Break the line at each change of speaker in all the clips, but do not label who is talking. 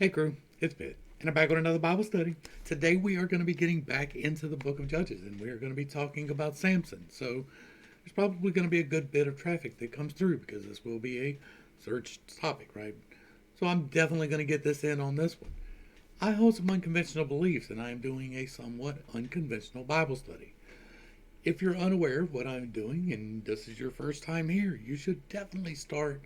Hey crew, it's Pitt, and I'm back with another Bible study. Today we are going to be getting back into the book of Judges, and we are going to be talking about Samson. So there's probably going to be a good bit of traffic that comes through because this will be a search topic, right? So I'm definitely going to get this in on this one. I hold some unconventional beliefs, and I am doing a somewhat unconventional Bible study. If you're unaware of what I'm doing and this is your first time here, you should definitely start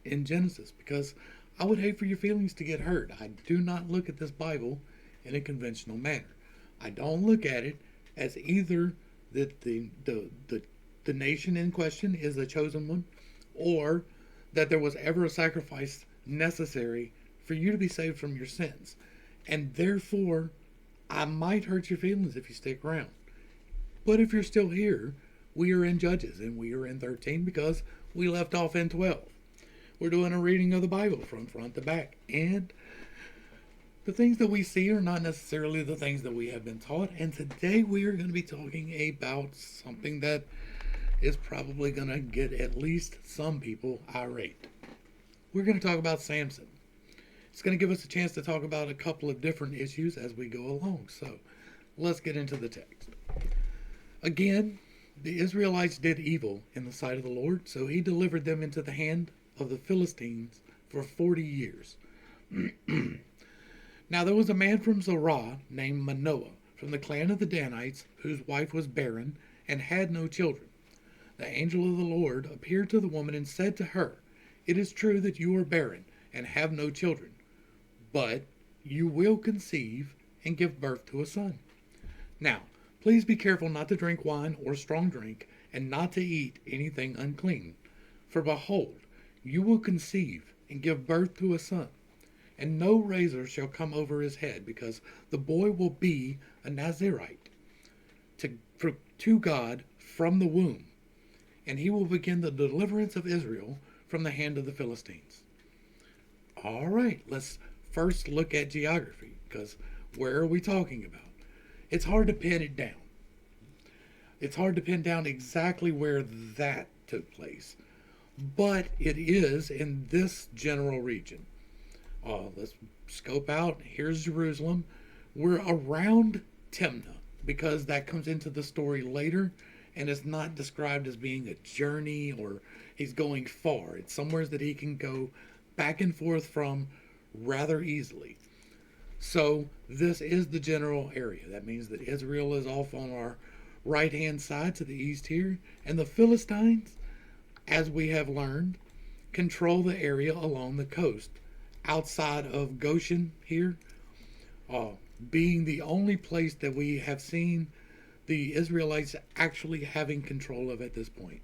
in Genesis because I would hate for your feelings to get hurt. I do not look at this Bible in a conventional manner. I don't look at it as either that the nation in question is the chosen one or that there was ever a sacrifice necessary for you to be saved from your sins. And therefore, I might hurt your feelings if you stick around. But if you're still here, we are in Judges and we are in 13 because we left off in 12. We're doing a reading of the Bible from front to back. And the things that we see are not necessarily the things that we have been taught. And today we are going to be talking about something that is probably going to get at least some people irate. We're going to talk about Samson. It's going to give us a chance to talk about a couple of different issues as we go along. So let's get into the text. Again, the Israelites did evil in the sight of the Lord, so he delivered them into the hand of the Philistines for 40 years. Now there was a man from Zorah named Manoah, from the clan of the Danites, whose wife was barren and had no children. The angel of the Lord appeared to the woman and said to her, "It is true that you are barren and have no children, but you will conceive and give birth to a son. Now, please be careful not to drink wine or strong drink, and not to eat anything unclean. For behold, you will conceive and give birth to a son, and no razor shall come over his head, because the boy will be a Nazirite to God from the womb, and he will begin the deliverance of Israel from the hand of the Philistines." All right, let's first look at geography, because where are we talking about? It's hard to pin it down. It's hard to pin down exactly where that took place, but it is in this general region. Let's scope out. Here's Jerusalem. We're around Timnah because that comes into the story later, and it's not described as being a journey or he's going far. It's somewhere that he can go back and forth from rather easily. So this is the general area. That means that Israel is off on our right hand side to the east here, and the Philistines, as we have learned, control the area along the coast outside of Goshen here, being the only place that we have seen the Israelites actually having control of at this point.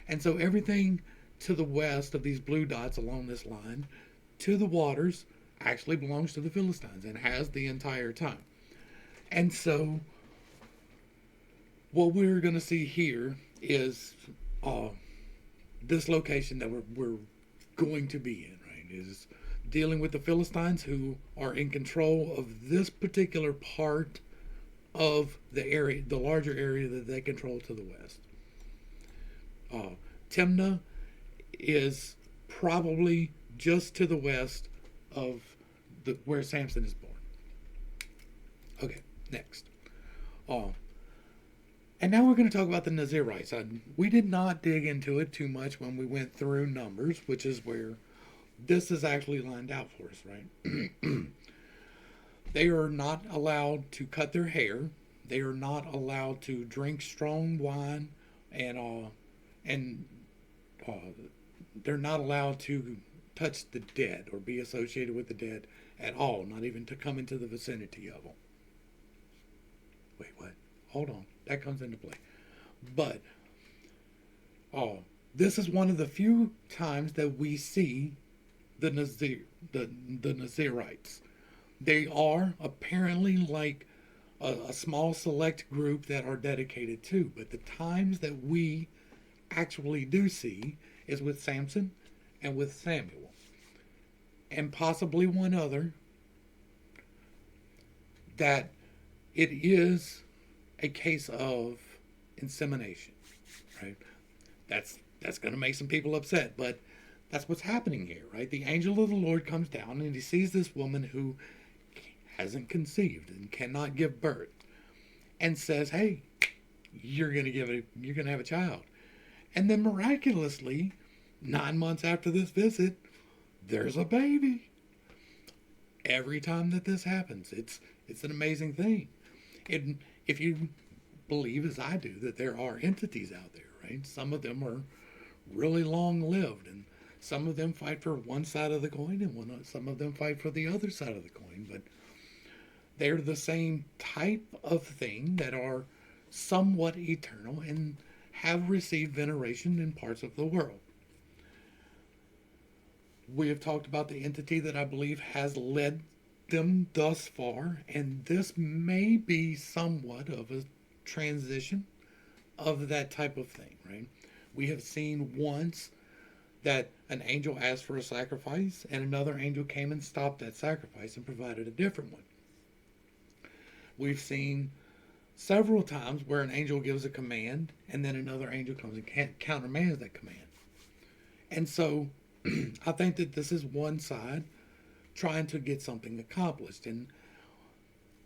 And so everything to the west of these blue dots along this line to the waters actually belongs to the Philistines and has the entire time. And so what we're going to see here is this location that we're going to be in, right, is dealing with the Philistines who are in control of this particular part of the area, the larger area that they control to the west. Timnah is probably just to the west of where Samson is born. Okay, next. And now we're going to talk about the Nazirites. We did not dig into it too much when we went through Numbers, which is where this is actually lined out for us, right? They are not allowed to cut their hair. They are not allowed to drink strong wine, and they're not allowed to touch the dead or be associated with the dead at all, not even to come into the vicinity of them. Wait, what? Hold on. That comes into play. But this is one of the few times that we see the Nazirites. They are apparently like a small select group that are dedicated to, but the times that we actually do see is with Samson and with Samuel, and possibly one other, that it is a case of insemination, right? That's going to make some people upset, but That's what's happening here, right? The angel of the Lord comes down and he sees this woman who hasn't conceived and cannot give birth and says, "Hey, you're going to have a child." And then miraculously, 9 months after this visit, there's a baby. Every time that this happens, it's an amazing thing. And if you believe, as I do, that there are entities out there, right? Some of them are really long lived, and some of them fight for one side of the coin, and some of them fight for the other side of the coin. But they're the same type of thing that are somewhat eternal and have received veneration in parts of the world. We have talked about the entity that I believe has led them thus far, and this may be somewhat of a transition of that type of thing, right? We have seen once that an angel asked for a sacrifice, and another angel came and stopped that sacrifice and provided a different one. We've seen several times where an angel gives a command, and then another angel comes and countermands that command. And so I think that this is one side trying to get something accomplished. And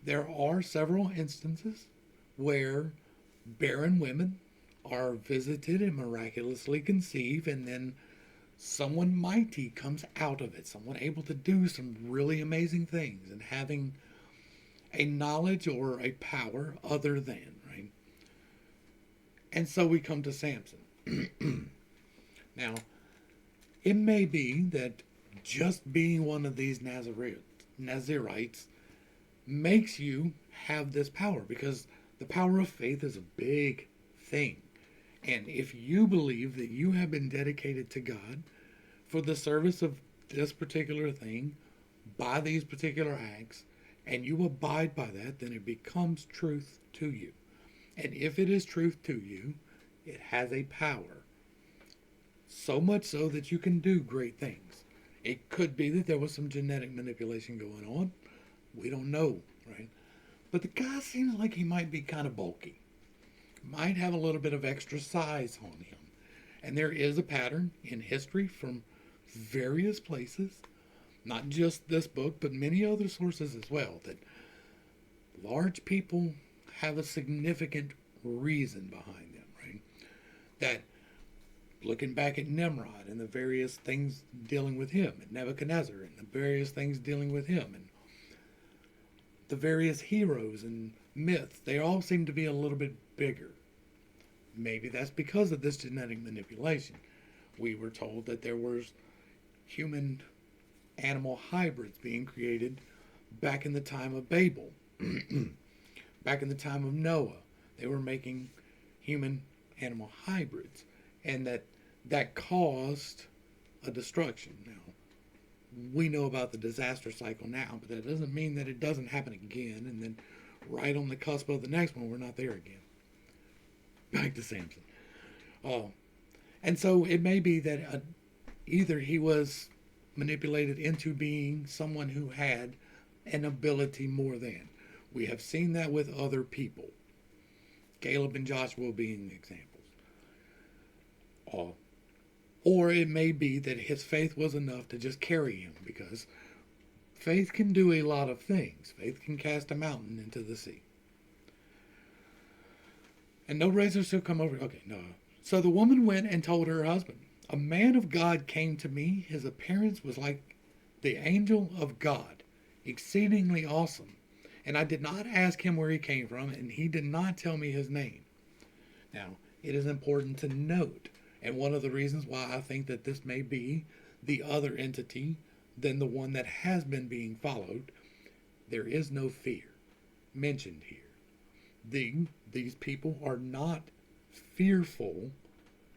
there are several instances where barren women are visited and miraculously conceive, and then someone mighty comes out of it, someone able to do some really amazing things and having a knowledge or a power other than, right? And so we come to Samson. Now, it may be that just being one of these Nazirites makes you have this power, because the power of faith is a big thing. And if you believe that you have been dedicated to God for the service of this particular thing by these particular acts, and you abide by that, then it becomes truth to you. And if it is truth to you, it has a power. So much so that you can do great things. It could be that there was some genetic manipulation going on. We don't know, right? But the guy seems like he might be kind of bulky. Might have a little bit of extra size on him. And there is a pattern in history from various places, not just this book, but many other sources as well, that large people have a significant reason behind them, right? That looking back at Nimrod and the various things dealing with him, and Nebuchadnezzar and the various things dealing with him, and the various heroes and myths, they all seem to be a little bit bigger. Maybe that's because of this genetic manipulation. We were told that there was human animal hybrids being created back in the time of Babel. Back in the time of Noah, they were making human animal hybrids, and that caused a destruction. Now, we know about the disaster cycle now, but that doesn't mean that it doesn't happen again, and then right on the cusp of the next one, we're not there again. Back to Samson. And so it may be that either he was manipulated into being someone who had an ability more than. We have seen that with other people. Caleb and Joshua being examples. Or it may be that his faith was enough to just carry him, because faith can do a lot of things. Faith can cast a mountain into the sea. And no razor shall come over. Okay, no. So the woman went and told her husband, "A man of God came to me. His appearance was like the angel of God, exceedingly awesome. And I did not ask him where he came from, and he did not tell me his name." Now, it is important to note, and one of the reasons why I think that this may be the other entity than the one that has been being followed, there is no fear mentioned here. These people are not fearful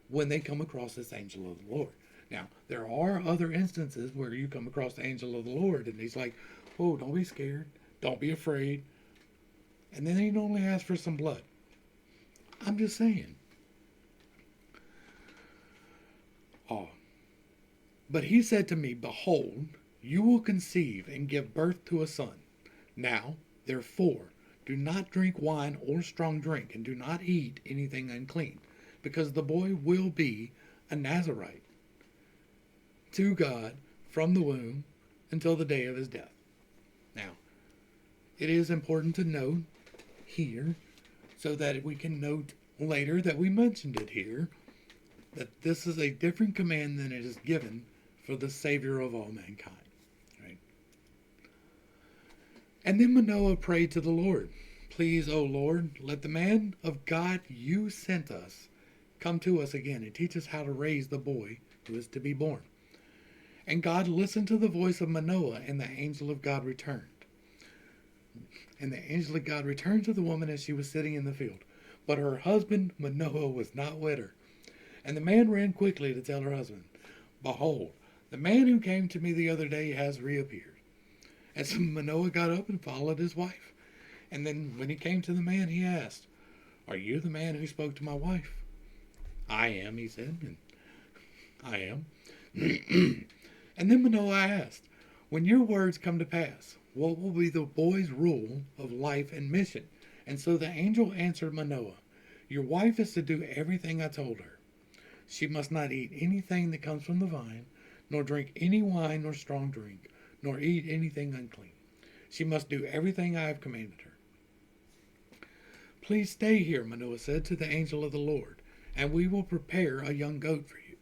when they come across this angel of the Lord. Now, there are other instances where you come across the angel of the Lord and he's like, "Oh, don't be scared. Don't be afraid." And then he only asks for some blood. I'm just saying. But he said to me, "Behold, you will conceive and give birth to a son. Now, therefore, do not drink wine or strong drink, and do not eat anything unclean, because the boy will be a Nazarite to God from the womb until the day of his death. Now, it is important to note here, so that we can note later that we mentioned it here, that this is a different command than it is given for the Savior of all mankind. Right? And then Manoah prayed to the Lord, "Please, O Lord, let the man of God you sent us come to us again and teach us how to raise the boy who is to be born." And God listened to the voice of Manoah, and the angel of God returned. And the angel of God returned to the woman as she was sitting in the field. But her husband Manoah was not with her. And the man ran quickly to tell her husband, "Behold, the man who came to me the other day has reappeared." And so Manoah got up and followed his wife. And then when he came to the man, he asked, "Are you the man who spoke to my wife?" "I am," he said, and "I am." And then Manoah asked, "When your words come to pass, what will be the boy's rule of life and mission?" And so the angel answered Manoah, "Your wife is to do everything I told her. She must not eat anything that comes from the vine, nor drink any wine nor strong drink, nor eat anything unclean. She must do everything I have commanded her." "Please stay here," Manoah said to the angel of the Lord, "and we will prepare a young goat for you."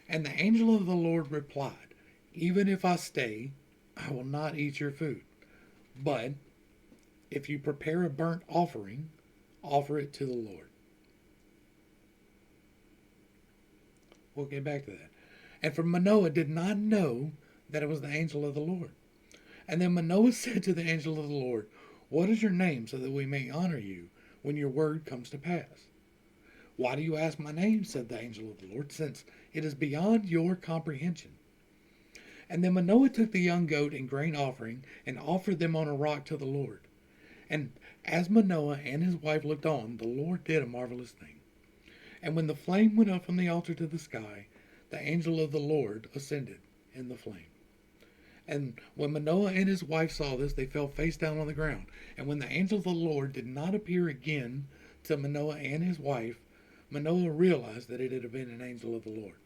And the angel of the Lord replied, "Even if I stay, I will not eat your food. But if you prepare a burnt offering, offer it to the Lord." We'll get back to that. And for Manoah did not know that it was the angel of the Lord. And then Manoah said to the angel of the Lord, "What is your name, so that we may honor you when your word comes to pass?" "Why do you ask my name?" said the angel of the Lord, "since it is beyond your comprehension." And then Manoah took the young goat and grain offering and offered them on a rock to the Lord. And as Manoah and his wife looked on, the Lord did a marvelous thing. And when the flame went up from the altar to the sky, the angel of the Lord ascended in the flame. And when Manoah and his wife saw this, they fell face down on the ground. And when the angel of the Lord did not appear again to Manoah and his wife, Manoah realized that it had been an angel of the Lord.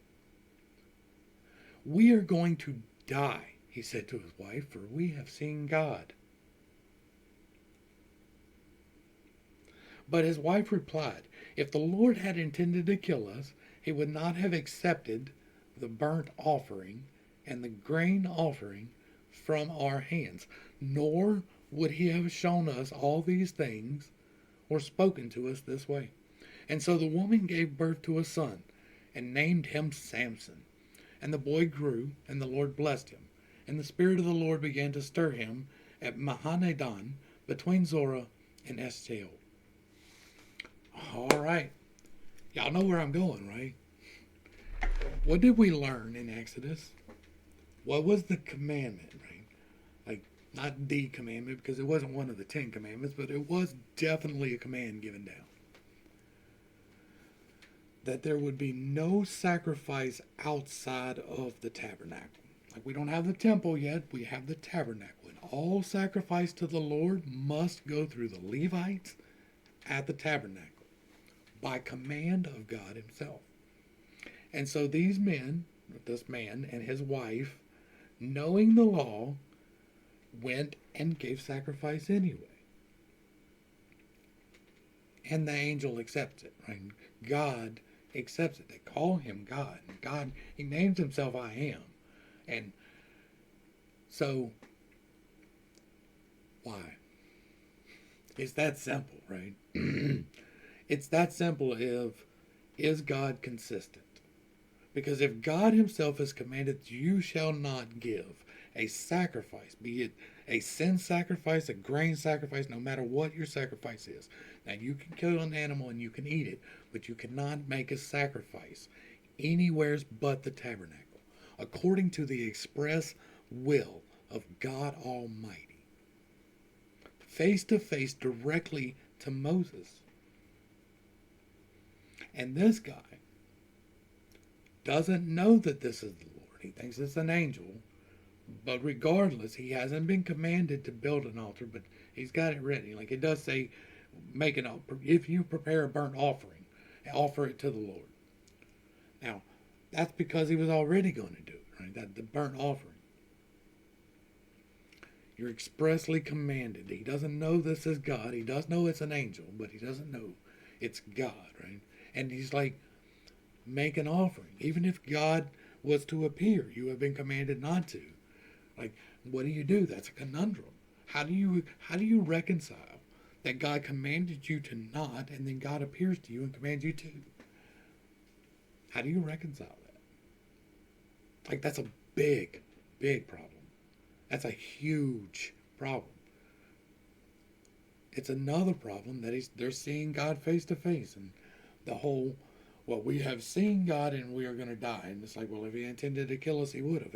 "We are going to die," he said to his wife, "for we have seen God." But his wife replied, "If the Lord had intended to kill us, he would not have accepted the burnt offering and the grain offering from our hands, nor would he have shown us all these things or spoken to us this way." And so the woman gave birth to a son and named him Samson. And the boy grew, and the Lord blessed him. And the Spirit of the Lord began to stir him at Mahanadan between Zorah and Eshtaol. All right. Y'all know where I'm going, right? What did we learn in Exodus? What was the commandment, right? Like, not the commandment, because it wasn't one of the 10 commandments, but it was definitely a command given down. That there would be no sacrifice outside of the tabernacle. Like, we don't have the temple yet, we have the tabernacle. And all sacrifice to the Lord must go through the Levites at the tabernacle by command of God himself. And so these men, this man and his wife, knowing the law, went and gave sacrifice anyway. And the angel accepts it, right? God accepts it. They call him God. God, he names himself I am. And so, why? It's that simple, right? It's that simple. Is God consistent? Because if God himself has commanded, "You shall not give a sacrifice," be it a sin sacrifice, a grain sacrifice, no matter what your sacrifice is. Now, you can kill an animal and you can eat it, but you cannot make a sacrifice anywhere but the tabernacle, according to the express will of God Almighty. Face to face, directly to Moses. And this guy doesn't know that this is the Lord. He thinks it's an angel. But regardless, he hasn't been commanded to build an altar, but he's got it ready. Like it does say, if you prepare a burnt offering, offer it to the Lord. Now, that's because he was already going to do it, right? That the burnt offering. You're expressly commanded. He doesn't know this is God. He does know it's an angel, but he doesn't know it's God, right? And he's like, make an offering. Even if God was to appear, you have been commanded not to. Like, what do you do? That's a conundrum. How do you reconcile that God commanded you to not, and then God appears to you and commands you to? How do you reconcile that? Like, that's a big, big problem. That's a huge problem. It's another problem that they're seeing God face to face, and the whole, well, we have seen God and we are going to die. And it's like, well, if he intended to kill us, he would have.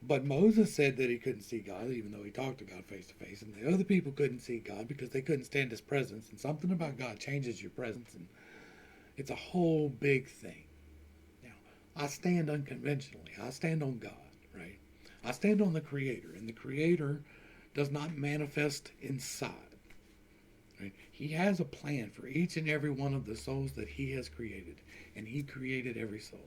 But Moses said that he couldn't see God, even though he talked to God face to face. And the other people couldn't see God because they couldn't stand his presence. And something about God changes your presence. And it's a whole big thing. Now, I stand unconventionally. I stand on God, right? I stand on the Creator. And the Creator does not manifest inside. Right? He has a plan for each and every one of the souls that he has created. And he created every soul.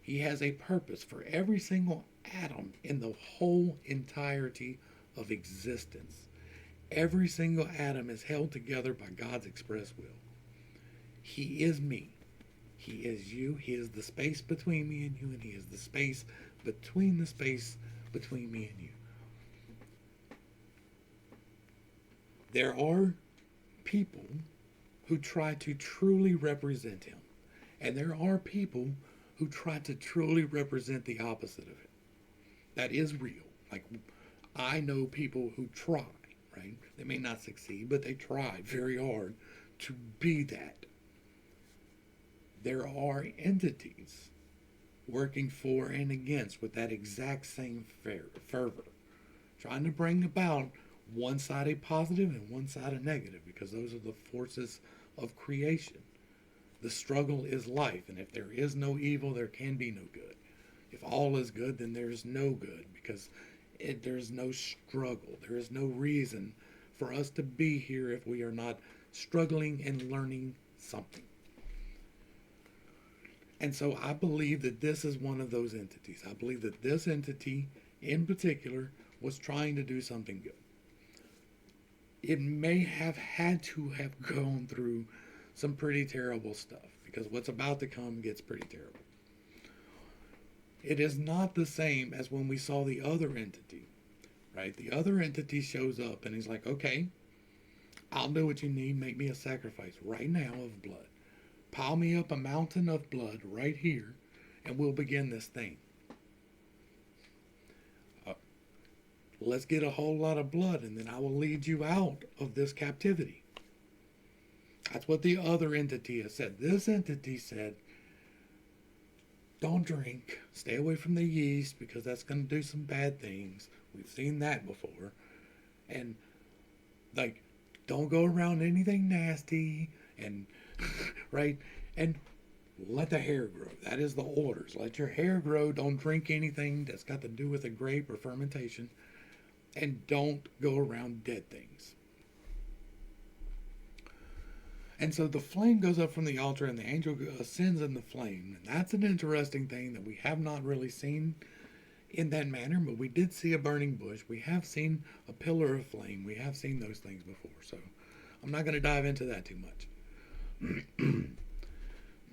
He has a purpose for every single atom in the whole entirety of existence. Every single atom is held together by God's express will. He is me. He is you. He is the space between me and you, and he is the space between the space between me and you. There are people who try to truly represent him, and there are people who try to truly represent the opposite of it. That is real. Like, I know people who try, right? They may not succeed, but they try very hard to be that. There are entities working for and against with that exact same fervor, trying to bring about one side a positive and one side a negative, because those are the forces of creation. The struggle is life, and if there is no evil, there can be no good. If all is good, then there is no good, because there's no struggle. There is no reason for us to be here if we are not struggling and learning something. And so I believe that this is one of those entities. I believe that this entity in particular was trying to do something good. It may have had to have gone through some pretty terrible stuff, because what's about to come gets pretty terrible. It is not the same as when we saw the other entity, right? The other entity shows up and he's like, okay, I'll do what you need. Make me a sacrifice right now of blood. Pile me up a mountain of blood right here, and we'll begin this thing. Let's get a whole lot of blood, and then I will lead you out of this captivity. That's what the other entity has said. This entity said, don't drink. Stay away from the yeast, because that's going to do some bad things. We've seen that before. And, like, don't go around anything nasty. And, right? And let the hair grow. That is the orders. Let your hair grow. Don't drink anything that's got to do with a grape or fermentation. And don't go around dead things. And so the flame goes up from the altar, and the angel ascends in the flame. And that's an interesting thing that we have not really seen in that manner, but we did see a burning bush. We have seen a pillar of flame. We have seen those things before. So I'm not going to dive into that too much.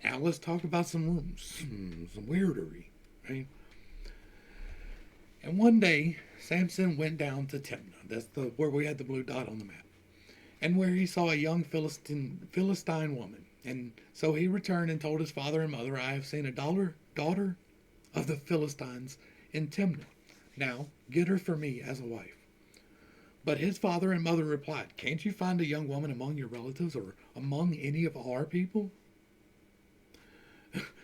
Now let's talk about some weirdery, right? And one day, Samson went down to Timnah. That's where we had the blue dot on the map. And where he saw a young Philistine woman. And so he returned and told his father and mother, I have seen a daughter of the Philistines in Timnah. Now, get her for me as a wife. But his father and mother replied, can't you find a young woman among your relatives or among any of our people?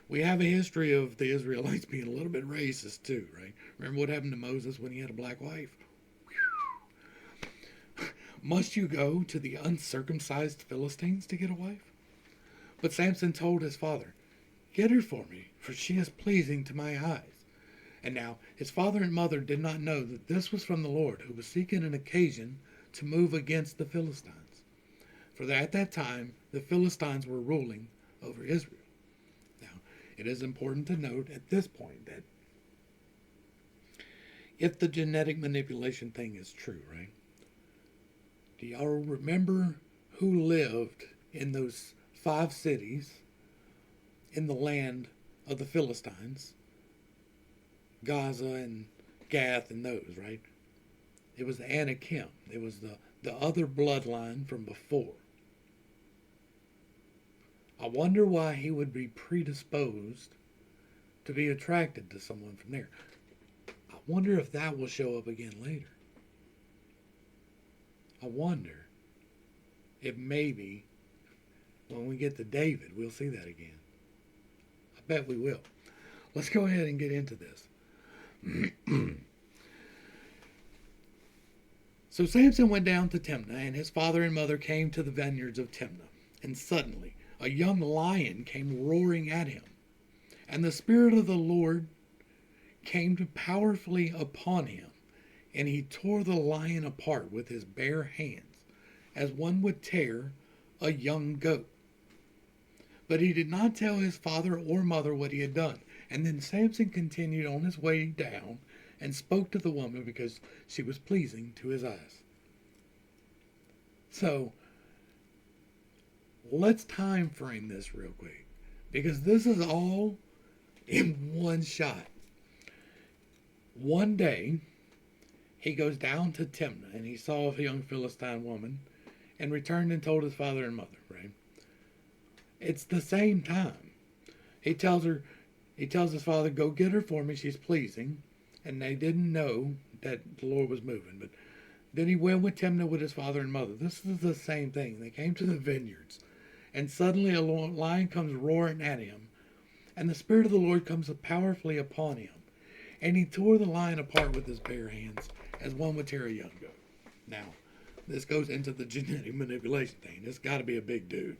We have a history of the Israelites being a little bit racist too, right? Remember what happened to Moses when he had a black wife? Must you go to the uncircumcised Philistines to get a wife? But Samson told his father, get her for me, for she is pleasing to my eyes. And now his father and mother did not know that this was from the Lord, who was seeking an occasion to move against the Philistines. For at that time, the Philistines were ruling over Israel. Now, it is important to note at this point that if the genetic manipulation thing is true, right? Do y'all remember who lived in those 5 cities in the land of the Philistines? Gaza and Gath and those, right? It was the Anakim. It was the other bloodline from before. I wonder why he would be predisposed to be attracted to someone from there. I wonder if that will show up again later. I wonder if maybe when we get to David, we'll see that again. I bet we will. Let's go ahead and get into this. So Samson went down to Timnah, and his father and mother came to the vineyards of Timnah. And suddenly a young lion came roaring at him. And the Spirit of the Lord came powerfully upon him, and he tore the lion apart with his bare hands, as one would tear a young goat. But he did not tell his father or mother what he had done. And then Samson continued on his way down and spoke to the woman because she was pleasing to his eyes. So, let's time frame this real quick, because this is all in one shot. One day, he goes down to Timnah, and he saw a young Philistine woman, and returned and told his father and mother, right? It's the same time. He tells his father, go get her for me, she's pleasing. And they didn't know that the Lord was moving. But then he went with Timnah with his father and mother. This is the same thing. They came to the vineyards. And suddenly a lion comes roaring at him. And the Spirit of the Lord comes powerfully upon him. And he tore the lion apart with his bare hands, as one would tear a young goat. Now, this goes into the genetic manipulation thing. This got to be a big dude.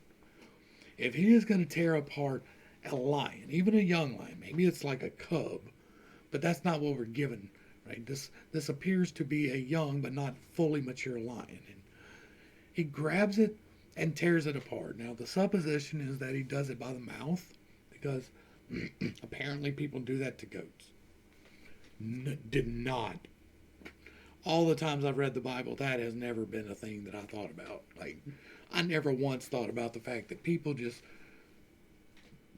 If he is going to tear apart a lion, even a young lion, maybe it's like a cub, but that's not what we're given, right? This appears to be a young but not fully mature lion. And he grabs it and tears it apart. Now, the supposition is that he does it by the mouth, because apparently people do that to goats. Did not. All the times I've read the Bible, that has never been a thing that I thought about. Like, I never once thought about the fact that people just,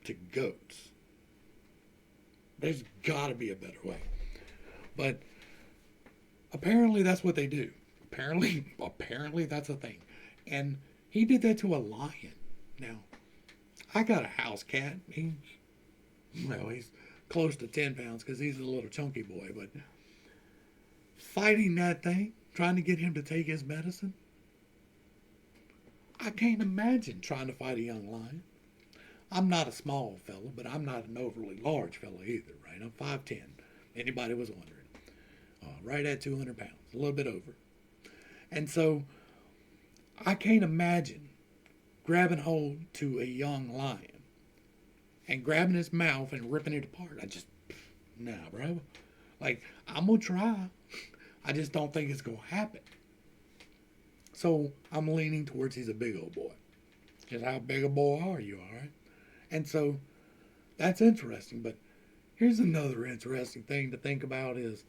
to goats. There's got to be a better way. But apparently that's what they do. Apparently that's a thing. And he did that to a lion. Now, I got a house cat. He's close to 10 pounds because he's a little chunky boy. But fighting that thing, trying to get him to take his medicine, I can't imagine trying to fight a young lion. I'm not a small fella, but I'm not an overly large fella either, right? I'm 5'10", anybody was wondering. Right at 200 pounds, a little bit over. And so, I can't imagine grabbing hold to a young lion and grabbing his mouth and ripping it apart. Nah, bro. Like, I'm going to try. I just don't think it's going to happen. So, I'm leaning towards he's a big old boy. Just how big a boy are you, all right? And so, that's interesting. But here's another interesting thing to think about is,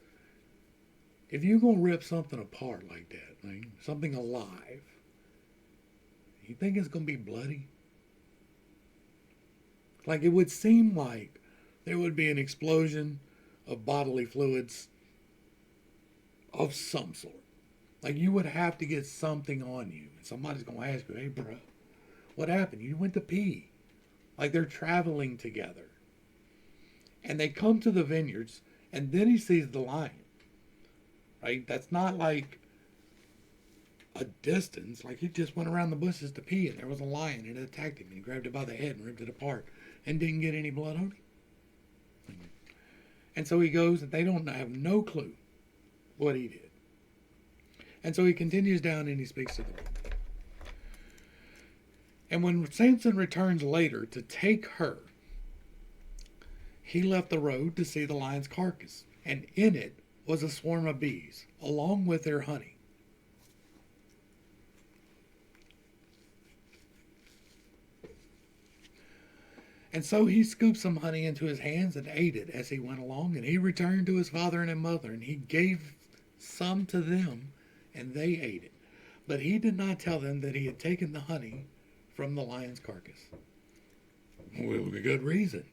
if you're going to rip something apart like that, like something alive, you think it's going to be bloody? Like, it would seem like there would be an explosion of bodily fluids of some sort. Like, you would have to get something on you. And somebody's going to ask you, hey, bro, what happened? You went to pee. Like, they're traveling together. And they come to the vineyards, and then he sees the lion. Right? That's not like a distance. Like, he just went around the bushes to pee, and there was a lion, and it attacked him, and he grabbed it by the head and ripped it apart, and didn't get any blood on him. And so he goes, and they don't have no clue what he did. And so he continues down, and he speaks to the woman. And when Samson returns later to take her, he left the road to see the lion's carcass, and in it was a swarm of bees, along with their honey. And so he scooped some honey into his hands and ate it as he went along, and he returned to his father and his mother, and he gave some to them, and they ate it. But he did not tell them that he had taken the honey from the lion's carcass. Well, with a good reason.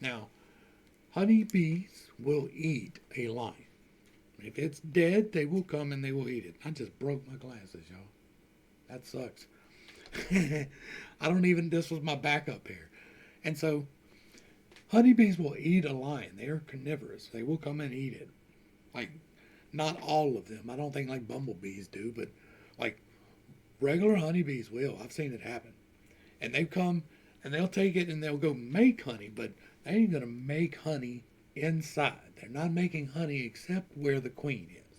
Now, honeybees will eat a lion. If it's dead, they will come and they will eat it. I just broke my glasses, y'all. That sucks. This was my backup here. And so, honeybees will eat a lion. They are carnivorous. They will come and eat it. Like, not all of them. I don't think like bumblebees do, but like regular honeybees will. I've seen it happen. And they come and they'll take it and they'll go make honey, but they ain't going to make honey inside. They're not making honey except where the queen is.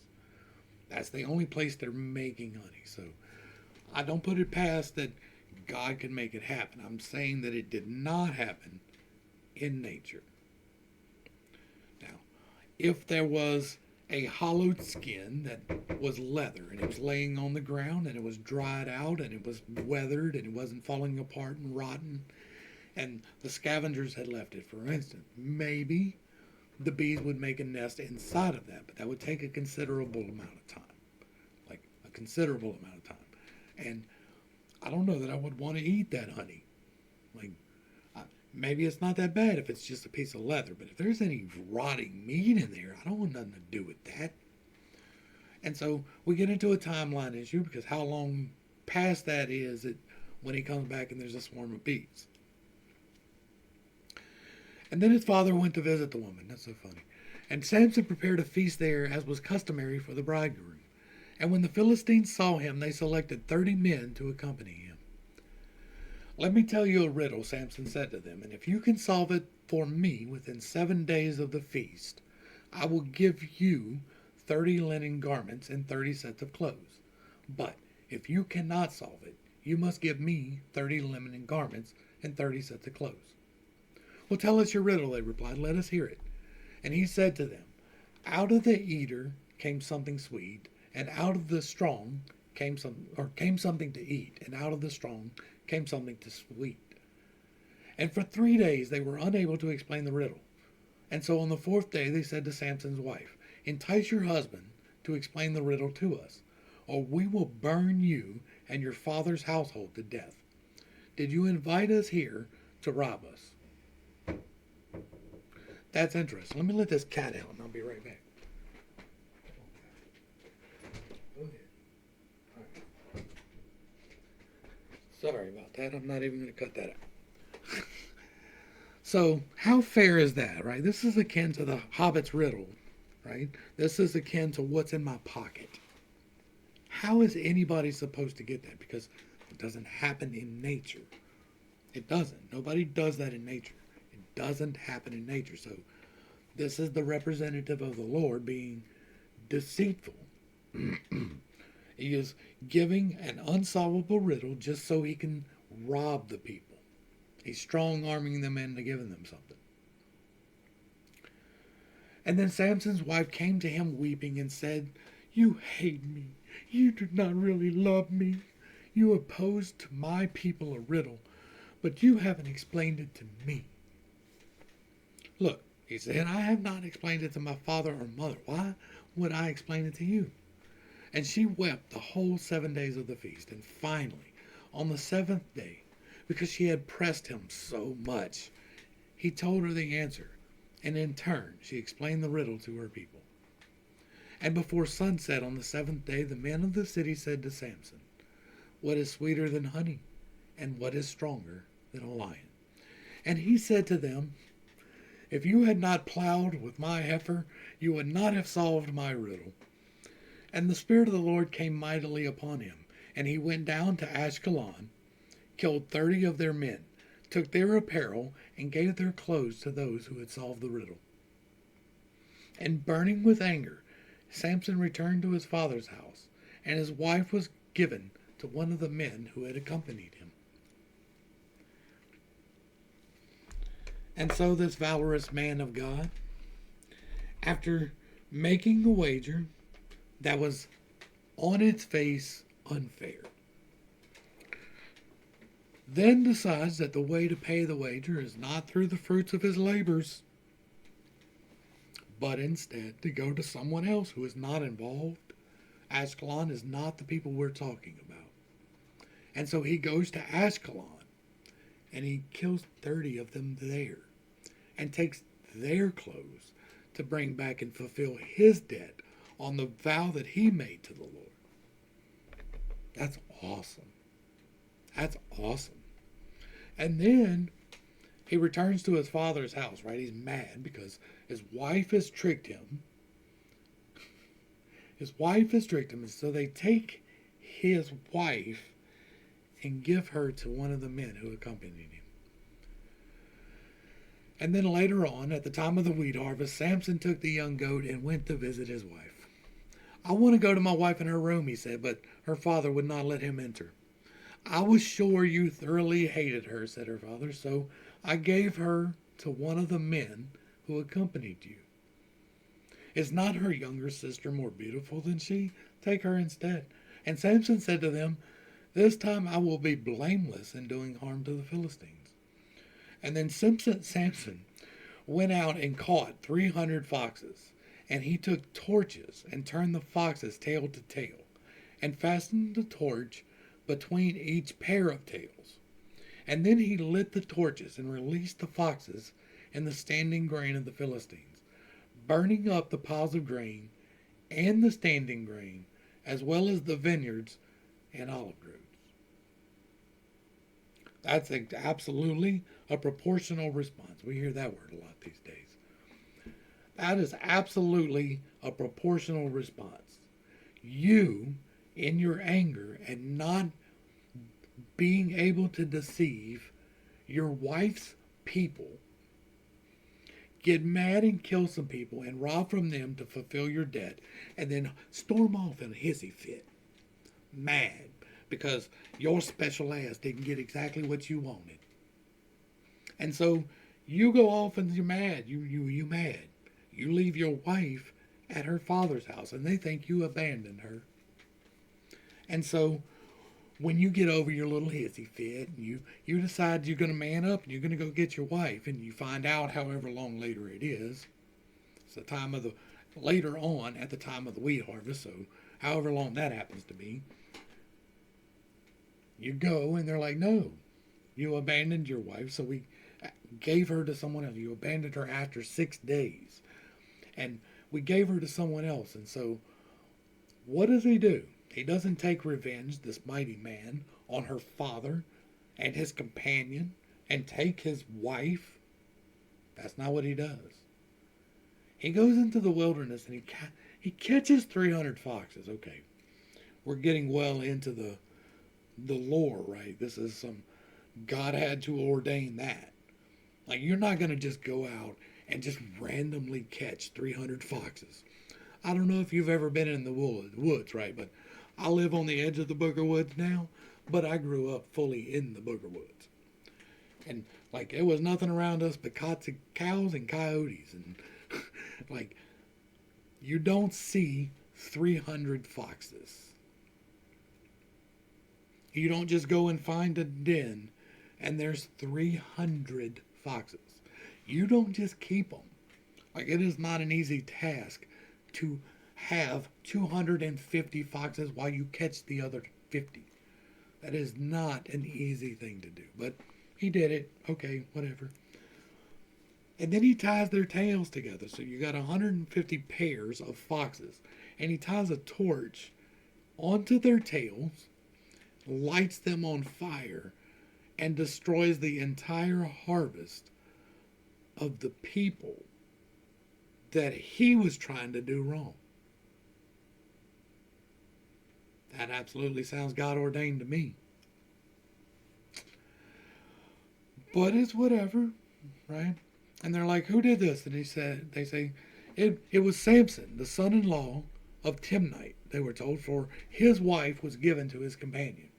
That's the only place they're making honey. So I don't put it past that God can make it happen. I'm saying that it did not happen in nature. Now, if there was a hollowed skin that was leather and it was laying on the ground and it was dried out and it was weathered and it wasn't falling apart and rotten and the scavengers had left it, for instance, maybe the bees would make a nest inside of that, but that would take a considerable amount of time. Like a considerable amount of time. And I don't know that I would want to eat that honey. Like, maybe it's not that bad if it's just a piece of leather, but if there's any rotting meat in there, I don't want nothing to do with that. And so we get into a timeline issue because how long past that is it when he comes back and there's a swarm of bees. And then his father went to visit the woman. That's so funny. And Samson prepared a feast there as was customary for the bridegroom. And when the Philistines saw him, they selected 30 men to accompany him. Let me tell you a riddle, Samson said to them, and if you can solve it for me within 7 days of the feast, I will give you 30 linen garments and 30 sets of clothes. But if you cannot solve it, you must give me 30 linen garments and 30 sets of clothes. Well, tell us your riddle, they replied. Let us hear it. And he said to them, out of the eater came something sweet, and out of the strong came something to eat, and out of the strong came something to sweet. And for 3 days they were unable to explain the riddle. And so on the 4th day they said to Samson's wife, entice your husband to explain the riddle to us, or we will burn you and your father's household to death. Did you invite us here to rob us? That's interesting. Let me let this cat out and I'll be right back. Go ahead. All right. Sorry about that. I'm not even going to cut that out. So, how fair is that, right? This is akin to the Hobbit's riddle, right? This is akin to what's in my pocket. How is anybody supposed to get that? Because it doesn't happen in nature. It doesn't. Nobody does that in nature. It doesn't happen in nature. So, this is the representative of the Lord being deceitful. He is giving an unsolvable riddle just so he can rob the people. He's strong-arming them into giving them something. And then Samson's wife came to him weeping and said, you hate me. You do not really love me. You opposed to my people a riddle, but you haven't explained it to me. Look, he said, I have not explained it to my father or mother. Why would I explain it to you? And she wept the whole 7 days of the feast. And finally, on the 7th day, because she had pressed him so much, he told her the answer. And in turn, she explained the riddle to her people. And before sunset on the 7th day, the men of the city said to Samson, what is sweeter than honey? And what is stronger than a lion? And he said to them, if you had not plowed with my heifer, you would not have solved my riddle. And the Spirit of the Lord came mightily upon him, and he went down to Ashkelon, killed 30 of their men, took their apparel, and gave their clothes to those who had solved the riddle. And burning with anger, Samson returned to his father's house, and his wife was given to one of the men who had accompanied him. And so this valorous man of God, after making a wager that was on its face unfair, then decides that the way to pay the wager is not through the fruits of his labors, but instead to go to someone else who is not involved. Ashkelon is not the people we're talking about. And so he goes to Ashkelon and he kills 30 of them there and takes their clothes to bring back and fulfill his debt on the vow that he made to the Lord. That's awesome. That's awesome. And then he returns to his father's house, right? He's mad because his wife has tricked him. His wife has tricked him, and so they take his wife and give her to one of the men who accompanied him. And then later on, at the time of the wheat harvest, Samson took the young goat and went to visit his wife. I want to go to my wife in her room, he said, but her father would not let him enter. I was sure you thoroughly hated her, said her father, so I gave her to one of the men who accompanied you. Is not her younger sister more beautiful than she? Take her instead. And Samson said to them, this time I will be blameless in doing harm to the Philistines. And then Samson went out and caught 300 foxes. And he took torches and turned the foxes tail to tail, and fastened the torch between each pair of tails. And then he lit the torches and released the foxes in the standing grain of the Philistines, burning up the piles of grain and the standing grain, as well as the vineyards and olive groves. That's absolutely a proportional response. We hear that word a lot these days. That is absolutely a proportional response. You, in your anger and not being able to deceive your wife's people, get mad and kill some people and rob from them to fulfill your debt, and then storm off in a hissy fit. Mad because your special ass didn't get exactly what you wanted. And so you go off and you're mad. You mad. You leave your wife at her father's house and they think you abandoned her. And so when you get over your little hissy fit and you decide you're going to man up and you're going to go get your wife, and you find out however long later it is, it's the time of the later on at the time of the wheat harvest, so however long that happens to be, you go and they're like, no, you abandoned your wife, so we gave her to someone else. You abandoned her after 6 days. And we gave her to someone else. And so what does he do? He doesn't take revenge, this mighty man, on her father and his companion and take his wife. That's not what he does. He goes into the wilderness and he catches 300 foxes. Okay, we're getting well into the lore, right? This is some, God had to ordain that. Like, you're not going to just go out and just randomly catch 300 foxes. I don't know if you've ever been in the woods, right? But I live on the edge of the booger woods now, but I grew up fully in the booger woods. And, like, there was nothing around us but cows and coyotes. And, like, you don't see 300 foxes. You don't just go and find a den and there's 300 foxes. You don't just keep them. Like, it is not an easy task to have 250 foxes while you catch the other 50. That is not an easy thing to do. But he did it. Okay, whatever. And then he ties their tails together. So you got 150 pairs of foxes. And he ties a torch onto their tails, lights them on fire, and destroys the entire harvest of the people that he was trying to do wrong. That absolutely sounds God ordained to me. But it's whatever, right? And they're like, who did this? And they say, it was Samson, the son-in-law of Timnite, they were told, for his wife was given to his companion.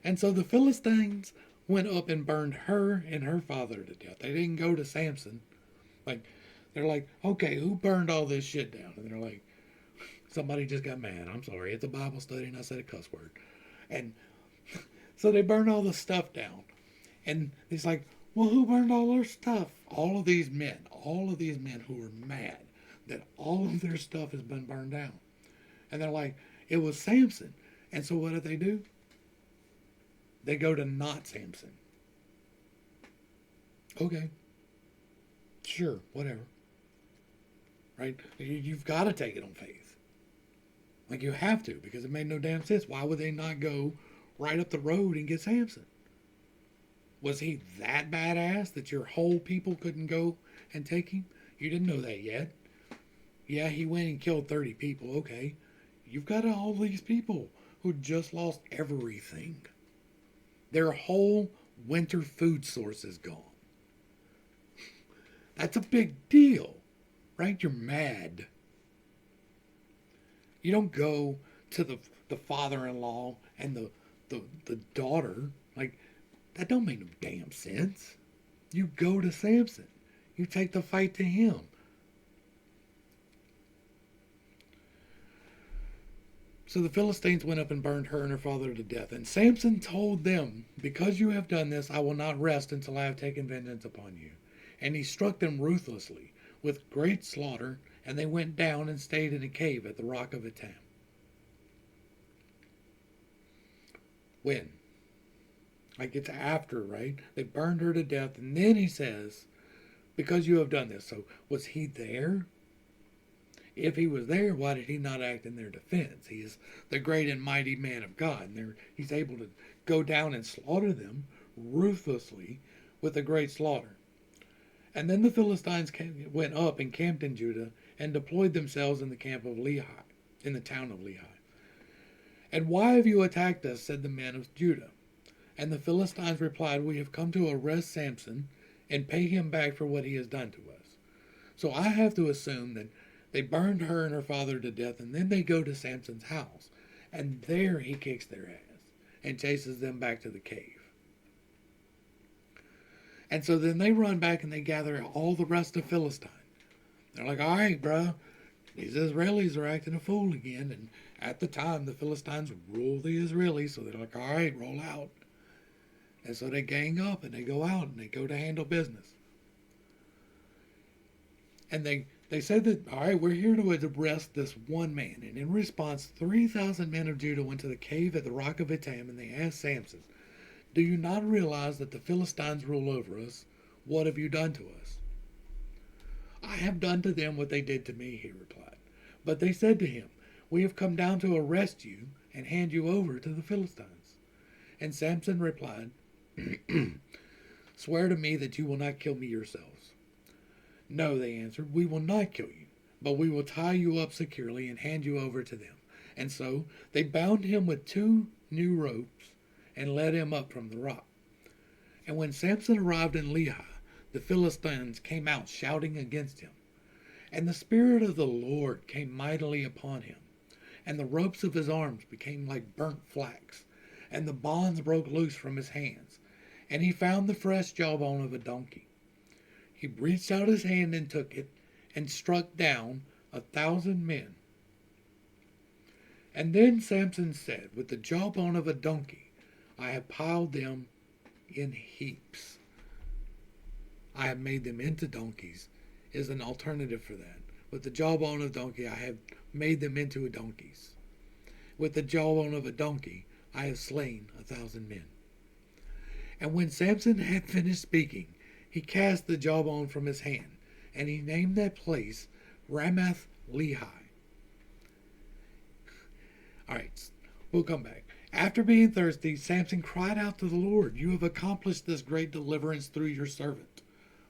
And so the Philistines went up and burned her and her father to death. They didn't go to Samson. Like, they're like, okay, who burned all this shit down? And they're like, somebody just got mad. I'm sorry. It's a Bible study and I said a cuss word. And So they burned all the stuff down. And he's like, well, who burned all their stuff? All of these men who were mad that all of their stuff has been burned down. And they're like, it was Samson. And so what do? They go to not Samson. Okay, sure, whatever. Right? You've got to take it on faith. Like you have to, because it made no damn sense. Why would they not go right up the road and get Samson? Was he that badass that your whole people couldn't go and take him? You didn't know that yet. Yeah, he went and killed 30 people. Okay. You've got all these people who just lost everything. Their whole winter food source is gone. That's a big deal, right? You're mad. You don't go to the father-in-law and the daughter. Like, that don't make no damn sense. You go to Samson. You take the fight to him. So the Philistines went up and burned her and her father to death. And Samson told them, because you have done this, I will not rest until I have taken vengeance upon you. And he struck them ruthlessly with great slaughter, and they went down and stayed in a cave at the rock of Etam. When? Like it's after, right? They burned her to death, and then he says, because you have done this. So was he there? If he was there, why did he not act in their defense? He is the great and mighty man of God, and he's able to go down and slaughter them ruthlessly with a great slaughter. And then the Philistines went up and camped in Judah and deployed themselves in the camp of Lehi, in the town of Lehi. And why have you attacked us, said the men of Judah. And the Philistines replied, we have come to arrest Samson and pay him back for what he has done to us. So I have to assume that they burned her and her father to death, and then they go to Samson's house. And there he kicks their ass and chases them back to the cave. And so then they run back and they gather all the rest of Philistine. They're like, all right, bro, these Israelis are acting a fool again. And at the time, the Philistines rule the Israelis. So they're like, all right, roll out. And so they gang up and they go out and they go to handle business. And they said that, all right, we're here to arrest this one man. And in response, 3,000 men of Judah went to the cave at the rock of Etam, and they asked Samson, do you not realize that the Philistines rule over us? What have you done to us? I have done to them what they did to me, he replied. But they said to him, we have come down to arrest you and hand you over to the Philistines. And Samson replied, swear to me that you will not kill me yourselves. No, they answered, we will not kill you, but we will tie you up securely and hand you over to them. And so they bound him with 2 new ropes and led him up from the rock. And when Samson arrived in Lehi, the Philistines came out shouting against him. And the Spirit of the Lord came mightily upon him, and the ropes of his arms became like burnt flax, and the bonds broke loose from his hands. And he found the fresh jawbone of a donkey. He reached out his hand and took it, and struck down 1,000 men. And then Samson said, with the jawbone of a donkey, I have piled them in heaps. I have made them into donkeys is an alternative for that. With the jawbone of a donkey, I have made them into donkeys. With the jawbone of a donkey, I have slain 1,000 men. And when Samson had finished speaking, he cast the jawbone from his hand, and he named that place Ramath Lehi. All right, we'll come back. After being thirsty, Samson cried out to the Lord, you have accomplished this great deliverance through your servant.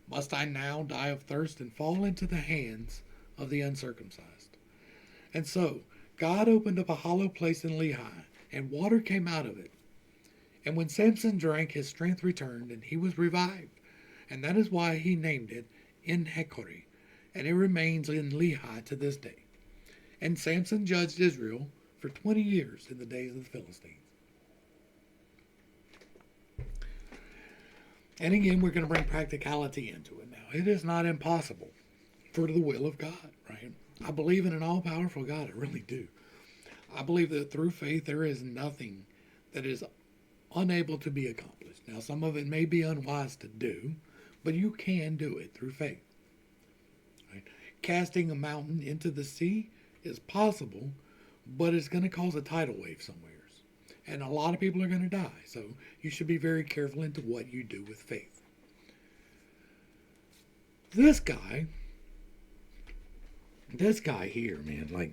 Must I now die of thirst and fall into the hands of the uncircumcised? And so God opened up a hollow place in Lehi, and water came out of it. And when Samson drank, his strength returned, and he was revived. And that is why he named it En-Hakkore, and it remains in Lehi to this day. And Samson judged Israel for 20 years in the days of the Philistines. And again, we're going to bring practicality into it now. It is not impossible for the will of God, right? I believe in an all-powerful God. I really do. I believe that through faith there is nothing that is unable to be accomplished. Now, some of it may be unwise to do, but you can do it through faith. Right? Casting a mountain into the sea is possible, but it's going to cause a tidal wave somewhere. And a lot of people are going to die. So you should be very careful into what you do with faith. This guy here, man, like,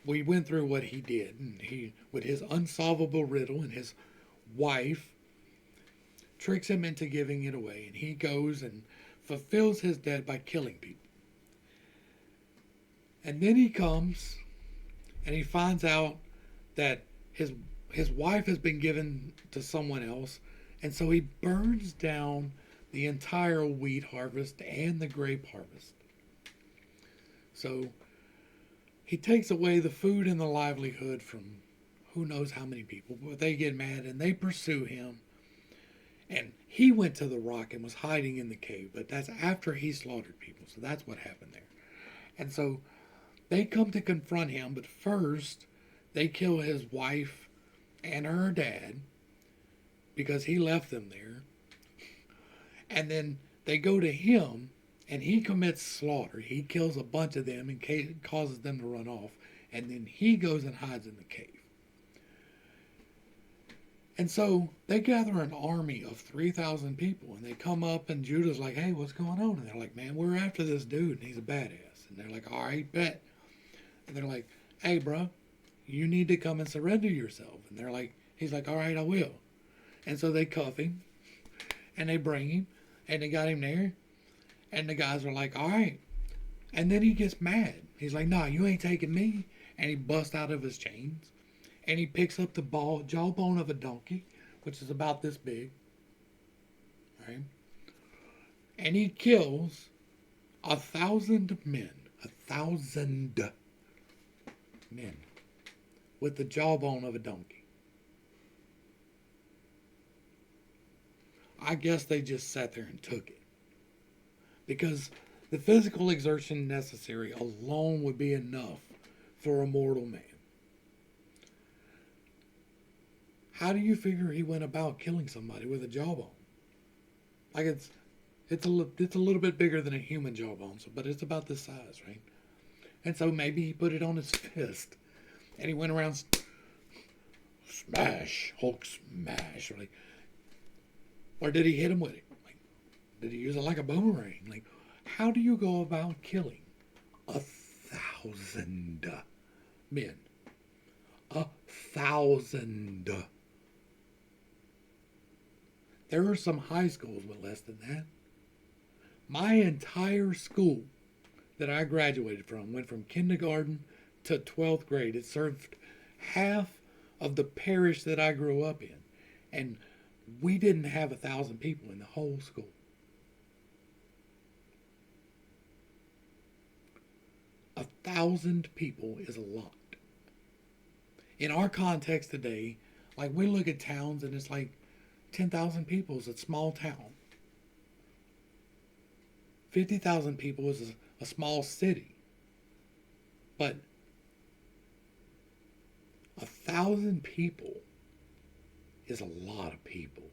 we went through what he did, and he, with his unsolvable riddle, and his wife tricks him into giving it away, and he goes and fulfills his debt by killing people. And then he comes and he finds out that his wife has been given to someone else, and so he burns down the entire wheat harvest and the grape harvest. So he takes away the food and the livelihood from who knows how many people, but they get mad and they pursue him. And he went to the rock and was hiding in the cave, but that's after he slaughtered people, so that's what happened there. And so they come to confront him, but first they kill his wife and her dad because he left them there. And then they go to him and he commits slaughter. He kills a bunch of them and causes them to run off. And then he goes and hides in the cave. And so they gather an army of 3,000 people, and they come up, and Judah's like, hey, what's going on? And they're like, man, we're after this dude, and he's a badass. And they're like, all right, bet. And they're like, hey, bro, you need to come and surrender yourself. And they're like, he's like, all right, I will. And so they cuff him, and they bring him, and they got him there. And the guys are like, all right. And then he gets mad. He's like, nah, you ain't taking me. And he busts out of his chains. And he picks up the jawbone of a donkey, which is about this big. Right? And he kills 1,000 men. 1,000 men. With the jawbone of a donkey. I guess they just sat there and took it. Because the physical exertion necessary alone would be enough for a mortal man. How do you figure he went about killing somebody with a jawbone? Like it's a little bit bigger than a human jawbone, but it's about this size, right? And so maybe he put it on his fist, and he went around smash, Hulk smash, right? Or did he hit him with it? Like, did he use it like a boomerang? Like, how do you go about killing 1,000 men? 1,000. There are some high schools with less than that. My entire school that I graduated from went from kindergarten to 12th grade. It served half of the parish that I grew up in. And we didn't have 1,000 people in the whole school. A 1,000 people is a lot. In our context today, like we look at towns and it's like 10,000 people is a small town. 50,000 people is a small city. But 1,000 people is a lot of people.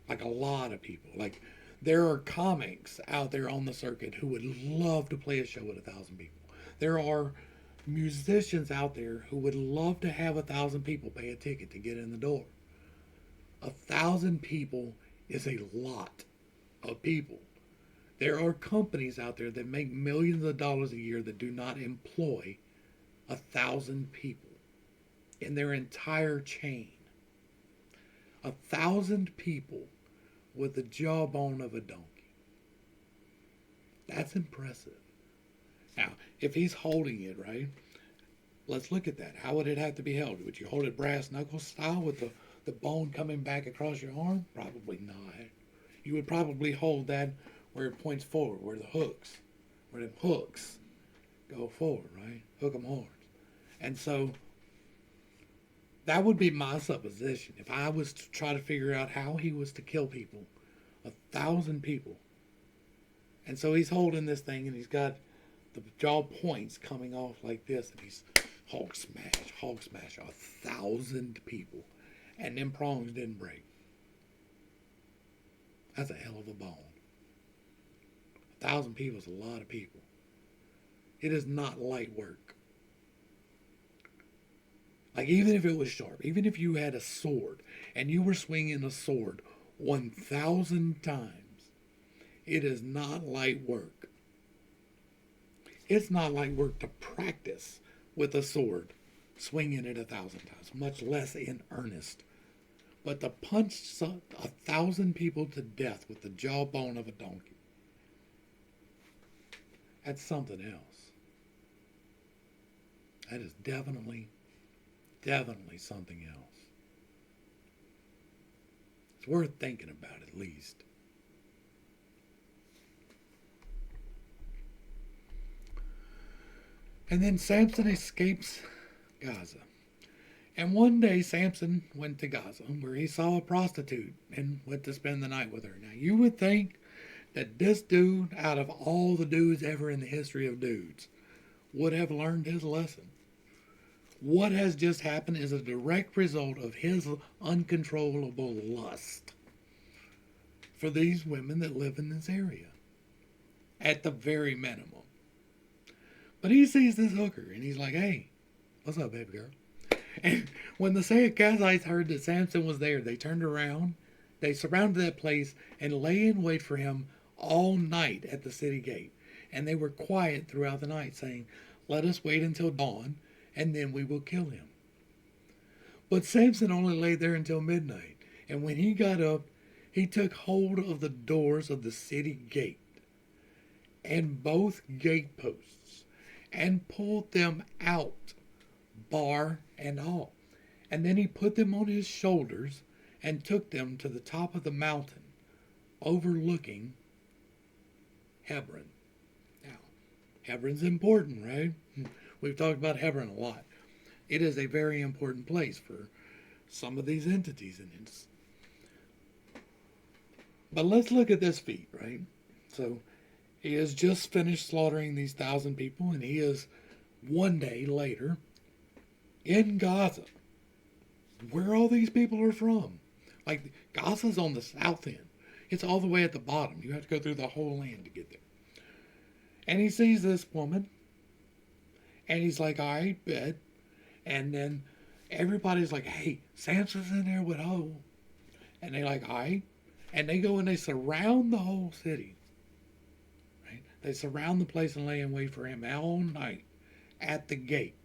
Like a lot of people. Like there are comics out there on the circuit who would love to play a show with 1,000 people. There are musicians out there who would love to have 1,000 people pay a ticket to get in the door. 1,000 people is a lot of people. There are companies out there that make millions of dollars a year that do not employ 1,000 people in their entire chain. 1,000 people with the jawbone of a donkey. That's impressive. Now, if he's holding it, right, let's look at that. How would it have to be held? Would you hold it brass knuckle style with the bone coming back across your arm? Probably not. You would probably hold that where it points forward, where the hooks go forward, right? Hook 'em horns. And so that would be my supposition. If I was to try to figure out how he was to kill people, 1,000 people. And so he's holding this thing and he's got the jaw points coming off like this, and he's Hulk smash, 1,000 people. and them prongs didn't break. That's a hell of a bone. 1,000 people is a lot of people. It is not light work. Like, even if it was sharp, even if you had a sword and you were swinging a sword 1,000 times, it is not light work. It's not light work to practice with a sword swinging it 1,000 times, much less in earnest. But to punch 1,000 people to death with the jawbone of a donkey, that's something else. That is definitely something else. It's worth thinking about at least. And then Samson escapes Gaza. And one day Samson went to Gaza, where he saw a prostitute and went to spend the night with her. Now, you would think that this dude, out of all the dudes ever in the history of dudes, would have learned his lesson. What has just happened is a direct result of his uncontrollable lust for these women that live in this area, at the very minimum. But he sees this hooker, and he's like, hey, what's up, baby girl? And when the Gazites heard that Samson was there, they turned around, they surrounded that place, and lay in wait for him all night at the city gate. And they were quiet throughout the night, saying, let us wait until dawn, and then we will kill him. But Samson only lay there until midnight, and when he got up, he took hold of the doors of the city gate, and both gate posts, and pulled them out, bar and all. And then he put them on his shoulders and took them to the top of the mountain, overlooking Hebron. Now, Hebron's important, right? We've talked about Hebron a lot. It is a very important place for some of these entities in it. But let's look at this feat, right? So he has just finished slaughtering these 1,000 people, and he is one day later in Gaza, where all these people are from. Like, Gaza's on the south end. It's all the way at the bottom. You have to go through the whole land to get there. And he sees this woman, and he's like, all right, bet. And then everybody's like, hey, Samson's in there with Ho. And they're like, all right. And they go and they surround the whole city. Right? They surround the place and lay in wait for him all night at the gate.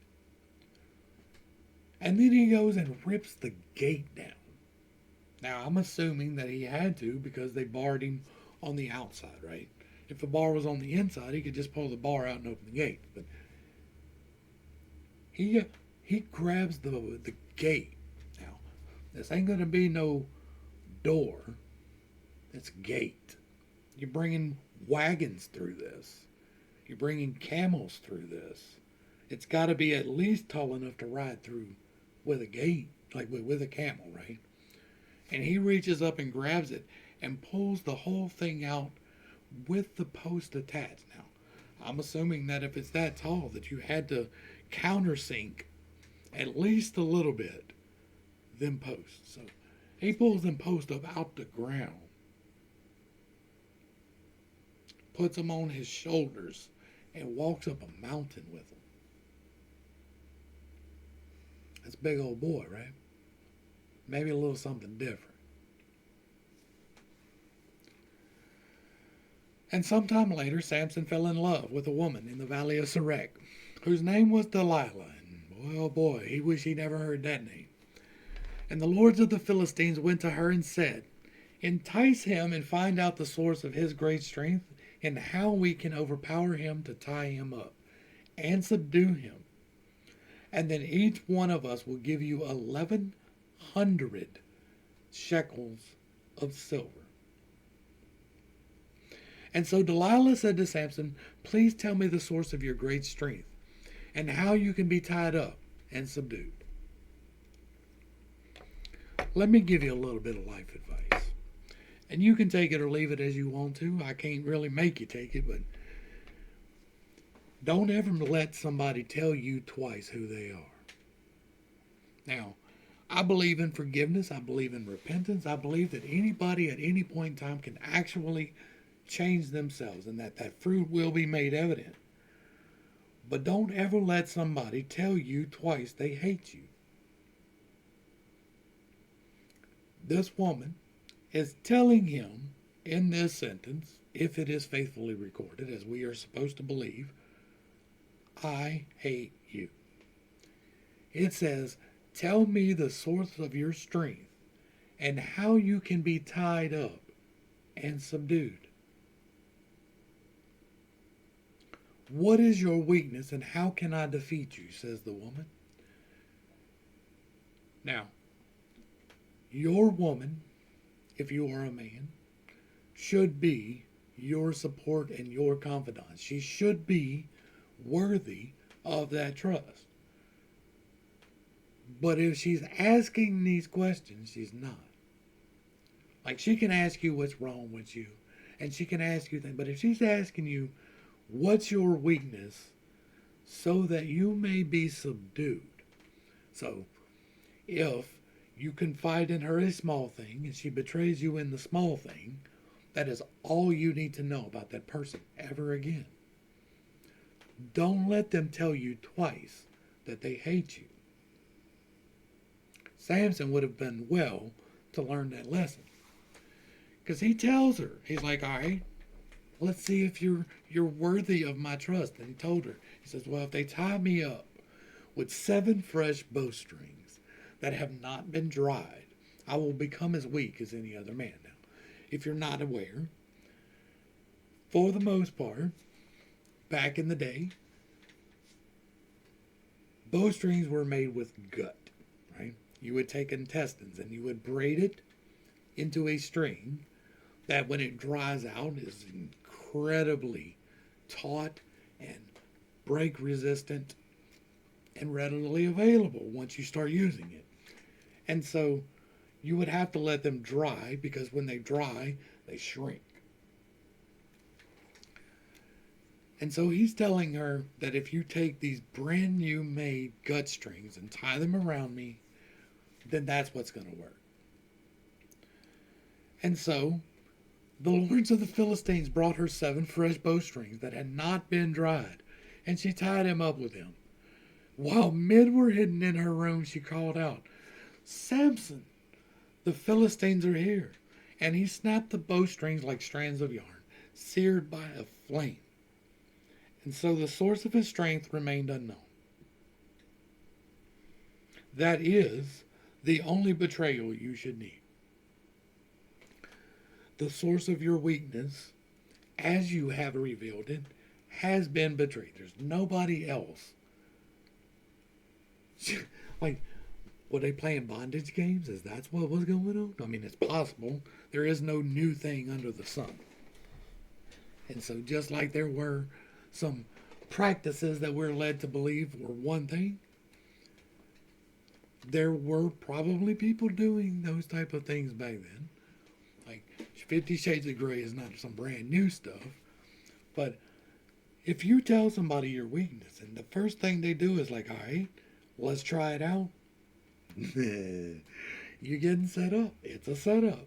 And then he goes and rips the gate down. Now, I'm assuming that he had to because they barred him on the outside, right? If the bar was on the inside, he could just pull the bar out and open the gate. But he grabs the gate. Now, this ain't going to be no door. It's a gate. You're bringing wagons through this. You're bringing camels through this. It's got to be at least tall enough to ride through with a gate, like with a camel, right? And he reaches up and grabs it and pulls the whole thing out with the post attached. Now, I'm assuming that if it's that tall that you had to countersink at least a little bit them posts. So he pulls them posts up out the ground, puts them on his shoulders, and walks up a mountain with them. That's a big old boy, right? Maybe a little something different. And sometime later, Samson fell in love with a woman in the valley of Sorek, whose name was Delilah. And boy, oh boy, he wished he never heard that name. And the lords of the Philistines went to her and said, entice him and find out the source of his great strength and how we can overpower him to tie him up and subdue him. And then each one of us will give you 1,100 shekels of silver. And so Delilah said to Samson, please tell me the source of your great strength and how you can be tied up and subdued. Let me give you a little bit of life advice. And you can take it or leave it as you want to. I can't really make you take it, but don't ever let somebody tell you twice who they are. Now, I believe in forgiveness. I believe in repentance. I believe that anybody at any point in time can actually change themselves and that that fruit will be made evident. But don't ever let somebody tell you twice they hate you. This woman is telling him in this sentence, if it is faithfully recorded, as we are supposed to believe, I hate you. It says, tell me the source of your strength and how you can be tied up and subdued. What is your weakness and how can I defeat you, says the woman. Now, your woman, if you are a man, should be your support and your confidant. She should be worthy of that trust. But if she's asking these questions, she's not. Like, she can ask you what's wrong with you, and she can ask you things, but if she's asking you, what's your weakness, so that you may be subdued. So, if you confide in her a small thing, and she betrays you in the small thing, that is all you need to know about that person ever again. Don't let them tell you twice that they hate you. Samson would have done well to learn that lesson. Because he tells her, he's like, all right, let's see if you're worthy of my trust. And he told her, he says, well, if they tie me up with 7 fresh bowstrings that have not been dried, I will become as weak as any other man. Now, if you're not aware, for the most part, back in the day, bowstrings were made with gut, right? You would take intestines and you would braid it into a string that when it dries out is incredibly taut and break resistant and readily available once you start using it. And so you would have to let them dry because when they dry, they shrink. And so he's telling her that if you take these brand new made gut strings and tie them around me, then that's what's going to work. And so the lords of the Philistines brought her 7 fresh bowstrings that had not been dried, and she tied him up with them. While men were hidden in her room, she called out, Samson, the Philistines are here. And he snapped the bowstrings like strands of yarn, seared by a flame. And so the source of his strength remained unknown. That is the only betrayal you should need. The source of your weakness, as you have revealed it, has been betrayed. There's nobody else. Like, were they playing bondage games? Is that what was going on? I mean, it's possible. There is no new thing under the sun. And so just like there were some practices that we're led to believe were one thing, there were probably people doing those type of things back then. Like 50 Shades of Grey is not some brand new stuff. But if you tell somebody your weakness and the first thing they do is like, all right, let's try it out. You're getting set up. It's a setup.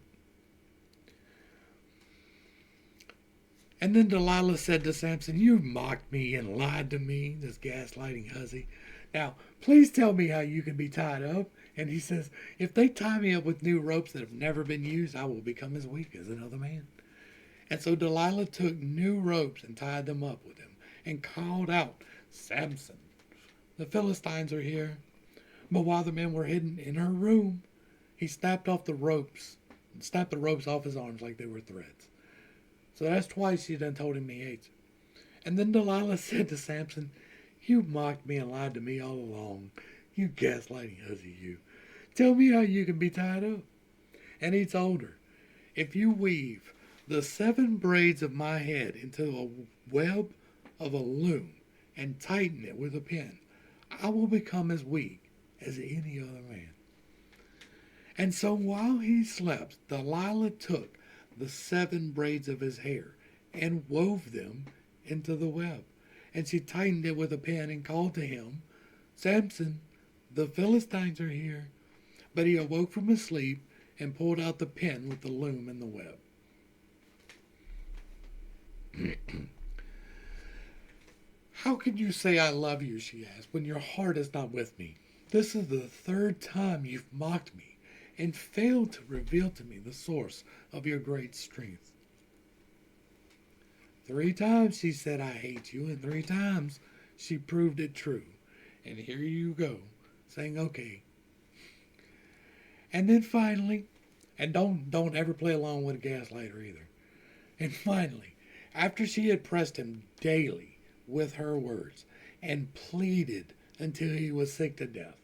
And then Delilah said to Samson, you mocked me and lied to me, this gaslighting hussy. Now, please tell me how you can be tied up. And he says, if they tie me up with new ropes that have never been used, I will become as weak as another man. And so Delilah took new ropes and tied them up with him and called out, Samson, the Philistines are here. But while the men were hidden in her room, he snapped the ropes off his arms like they were threads. So that's twice she done told him he hates her. And then Delilah said to Samson, you mocked me and lied to me all along. You gaslighting hussy, you. Tell me how you can be tied up. And he told her, if you weave the 7 braids of my head into a web of a loom and tighten it with a pin, I will become as weak as any other man. And so while he slept, Delilah took the 7 braids of his hair and wove them into the web. And she tightened it with a pin and called to him, Samson, the Philistines are here. But he awoke from his sleep and pulled out the pin with the loom and the web. How can you say I love you, she asked, when your heart is not with me? This is the third time you've mocked me and failed to reveal to me the source of your great strength. 3 times she said, I hate you, and 3 times she proved it true. And here you go, saying, okay. And then finally, and don't ever play along with a gaslighter either. And finally, after she had pressed him daily with her words and pleaded until he was sick to death,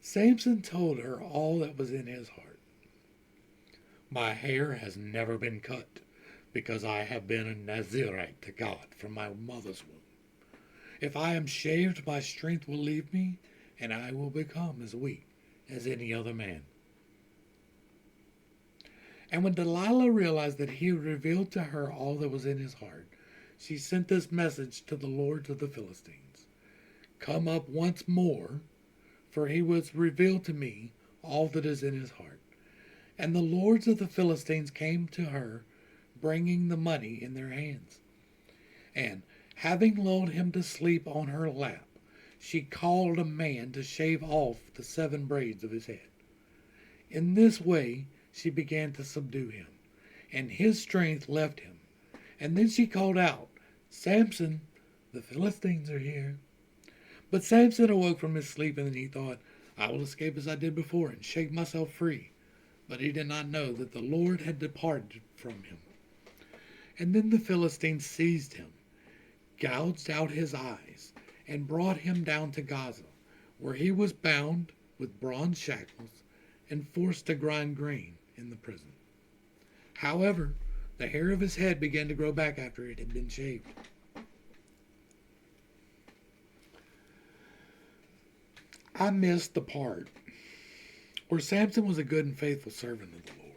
Samson told her all that was in his heart. My hair has never been cut, because I have been a Nazirite to God from my mother's womb. If I am shaved, my strength will leave me, and I will become as weak as any other man. And when Delilah realized that he had revealed to her all that was in his heart, she sent this message to the lords of the Philistines. Come up once more, for he has revealed to me all that is in his heart. And the lords of the Philistines came to her, bringing the money in their hands. And, having lulled him to sleep on her lap, she called a man to shave off the 7 braids of his head. In this way she began to subdue him, and his strength left him. And then she called out, Samson, the Philistines are here. But Samson awoke from his sleep, and he thought, I will escape as I did before and shake myself free. But he did not know that the Lord had departed from him. And then the Philistines seized him, gouged out his eyes, and brought him down to Gaza, where he was bound with bronze shackles and forced to grind grain in the prison. However, the hair of his head began to grow back after it had been shaved. I missed the part where Samson was a good and faithful servant of the Lord.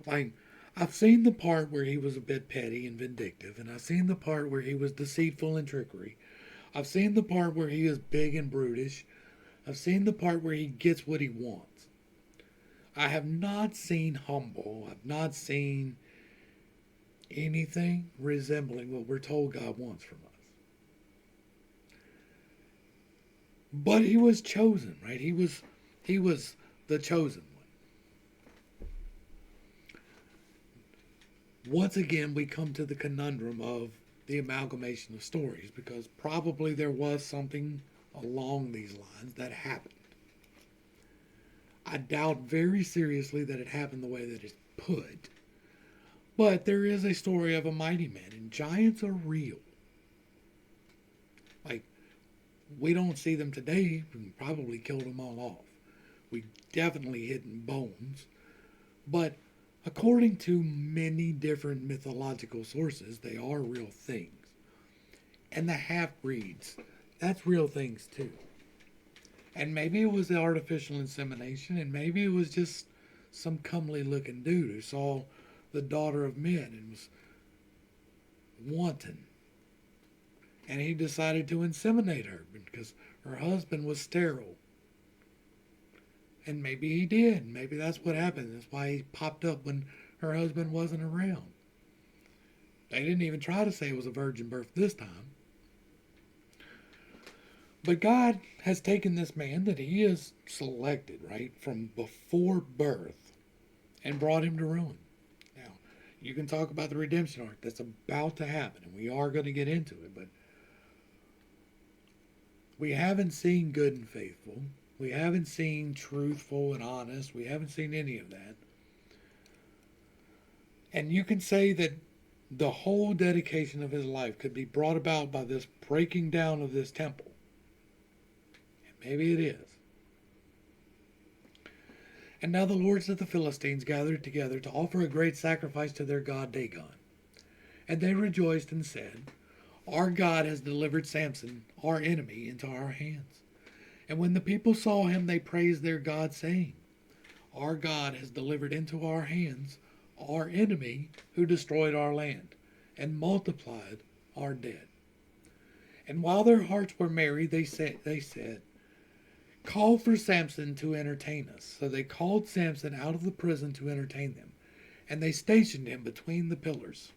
Like, I've seen the part where he was a bit petty and vindictive, and I've seen the part where he was deceitful and trickery. I've seen the part where he is big and brutish. I've seen the part where he gets what he wants. I have not seen humble. I've not seen anything resembling what we're told God wants from us. But he was chosen, right? He was the chosen one. Once again, we come to the conundrum of the amalgamation of stories, because probably there was something along these lines that happened. I doubt very seriously that it happened the way that it's put, but there is a story of a mighty man, and giants are real. Like, we don't see them today. We probably killed them all off. We definitely hidden bones. But according to many different mythological sources, they are real things. And the half-breeds, that's real things too. And maybe it was the artificial insemination, and maybe it was just some comely-looking dude who saw the daughter of men and was wanton. And he decided to inseminate her because her husband was sterile. And maybe he did. Maybe that's what happened. That's why he popped up when her husband wasn't around. They didn't even try to say it was a virgin birth this time. But God has taken this man that he has selected, right, from before birth and brought him to ruin. Now, you can talk about the redemption arc that's about to happen, and we are going to get into it, but we haven't seen good and faithful. We haven't seen truthful and honest. We haven't seen any of that. And you can say that the whole dedication of his life could be brought about by this breaking down of this temple. And maybe it is. And now the lords of the Philistines gathered together to offer a great sacrifice to their god Dagon. And they rejoiced and said, Our God has delivered Samson, our enemy, into our hands. And when the people saw him, they praised their God, saying, Our God has delivered into our hands our enemy who destroyed our land and multiplied our dead. And while their hearts were merry, they said, call for Samson to entertain us. So they called Samson out of the prison to entertain them, and they stationed him between the pillars.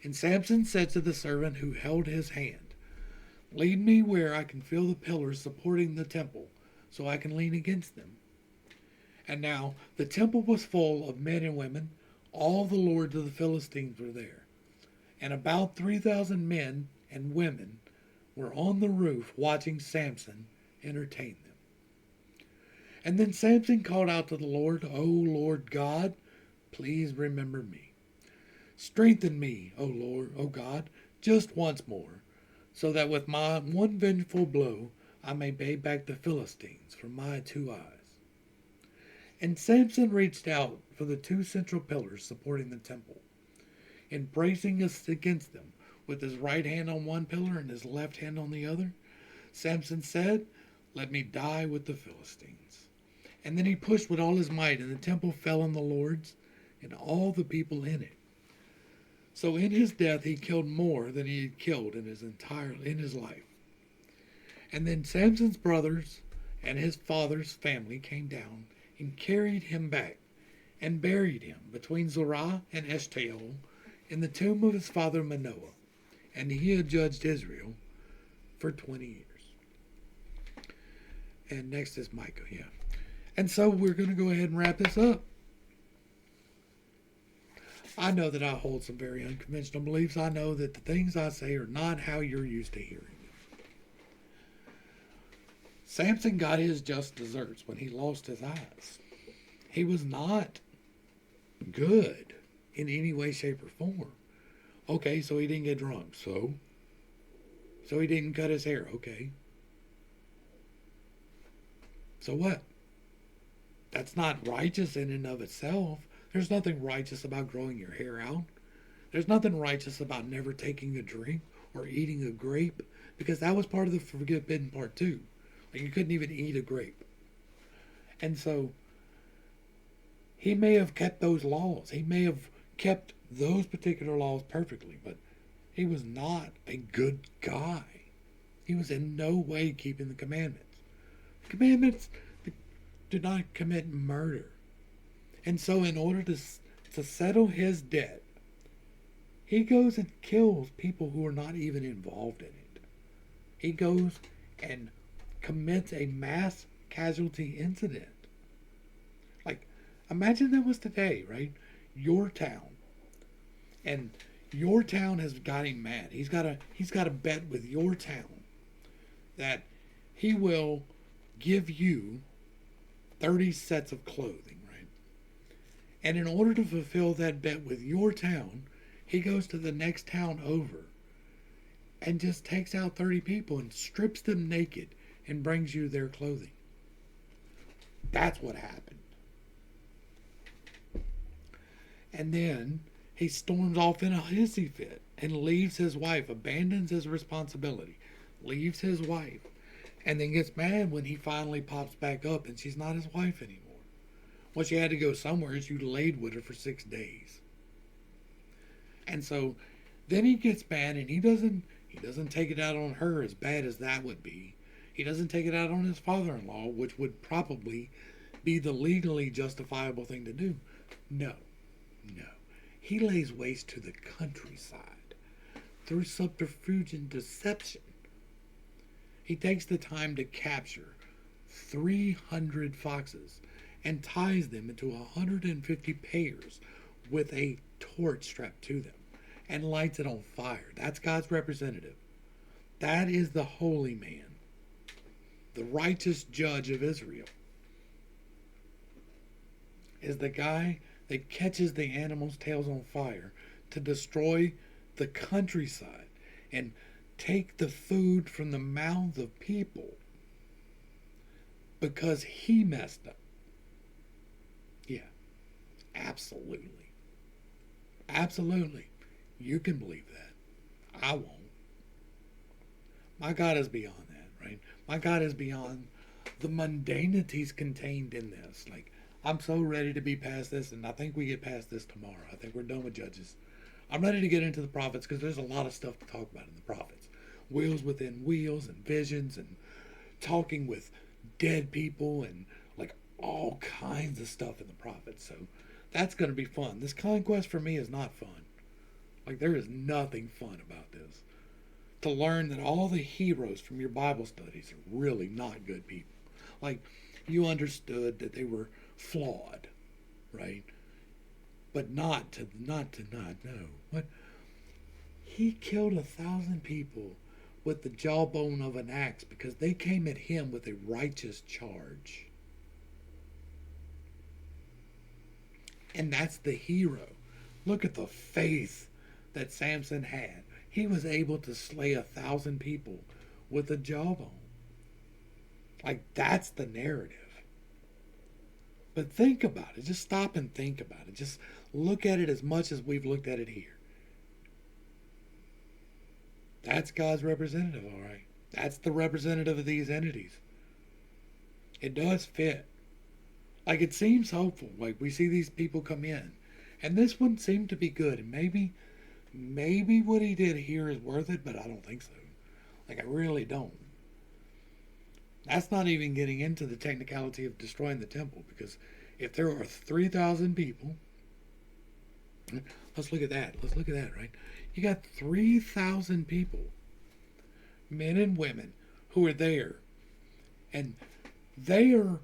And Samson said to the servant who held his hand, "Lead me where I can feel the pillars supporting the temple, so I can lean against them." And now the temple was full of men and women. All the lords of the Philistines were there. And about 3,000 men and women were on the roof watching Samson entertain them. And then Samson called out to the Lord, "O Lord God, please remember me. Strengthen me, O Lord, O God, just once more, so that with my one vengeful blow I may pay back the Philistines from my two eyes." And Samson reached out for the two central pillars supporting the temple, and bracing us against them with his right hand on one pillar and his left hand on the other, Samson said, "Let me die with the Philistines." And then he pushed with all his might, and the temple fell on the lords and all the people in it. So in his death he killed more than he had killed in his life. And then Samson's brothers and his father's family came down and carried him back and buried him between Zorah and Eshtaol in the tomb of his father Manoah. And he had judged Israel for 20 years. And next is Micah, yeah. And so we're going to go ahead and wrap this up. I know that I hold some very unconventional beliefs. I know that the things I say are not how you're used to hearing them. Samson got his just desserts when he lost his eyes. He was not good in any way, shape, or form. Okay, so he didn't get drunk. So he didn't cut his hair. Okay. So what? That's not righteous in and of itself. There's nothing righteous about growing your hair out. There's nothing righteous about never taking a drink or eating a grape, because that was part of the forbidden part too. Like, you couldn't even eat a grape. And so he may have kept those laws. He may have kept those particular laws perfectly, but he was not a good guy. He was in no way keeping the commandments. The commandments do not commit murder. And so in order to settle his debt, he goes and kills people who are not even involved in it. He goes and commits a mass casualty incident. Like, imagine that was today, right? Your town. And your town has got him mad. He's got a bet with your town that he will give you 30 sets of clothing, right? And in order to fulfill that bet with your town, he goes to the next town over and just takes out 30 people and strips them naked and brings you their clothing. That's what happened. And then he storms off in a hissy fit and leaves his wife, abandons his responsibility, leaves his wife, and then gets mad when he finally pops back up and she's not his wife anymore. Well, she had to go somewhere. You laid with her for 6 days. And so then he gets mad, and he doesn't take it out on her as bad as that would be. He doesn't take it out on his father-in-law, which would probably be the legally justifiable thing to do. No. He lays waste to the countryside through subterfuge and deception. He takes the time to capture 300 foxes and ties them into 150 pairs with a torch strapped to them and lights it on fire. That's God's representative. That is the holy man, the righteous judge of Israel. Is the guy that catches the animals' tails on fire to destroy the countryside and take the food from the mouths of people because he messed up. Yeah, absolutely. Absolutely. You can believe that. I won't. My God is beyond that, right? My God is beyond the mundanities contained in this. Like, I'm so ready to be past this, and I think we get past this tomorrow. I think we're done with Judges. I'm ready to get into the prophets because there's a lot of stuff to talk about in the prophets. Wheels within wheels and visions and talking with dead people and like all kinds of stuff in the prophets. So that's going to be fun. This conquest for me is not fun. Like, there is nothing fun about this. To learn that all the heroes from your Bible studies are really not good people. Like, you understood that they were flawed, right? But not no. What? He killed 1,000 people with the jawbone of an axe because they came at him with a righteous charge. And that's the hero. Look at the faith that Samson had. He was able to slay 1,000 people with a jawbone. Like, that's the narrative. But think about it. Just stop and think about it. Just look at it as much as we've looked at it here. That's God's representative, all right. That's the representative of these entities. It does fit. Like, it seems hopeful. Like, we see these people come in. And this one seemed to be good. And maybe what he did here is worth it, but I don't think so. Like, I really don't. That's not even getting into the technicality of destroying the temple, because if there are 3,000 people, let's look at that. Let's look at that, right? You got 3,000 people, men and women, who are there, and they are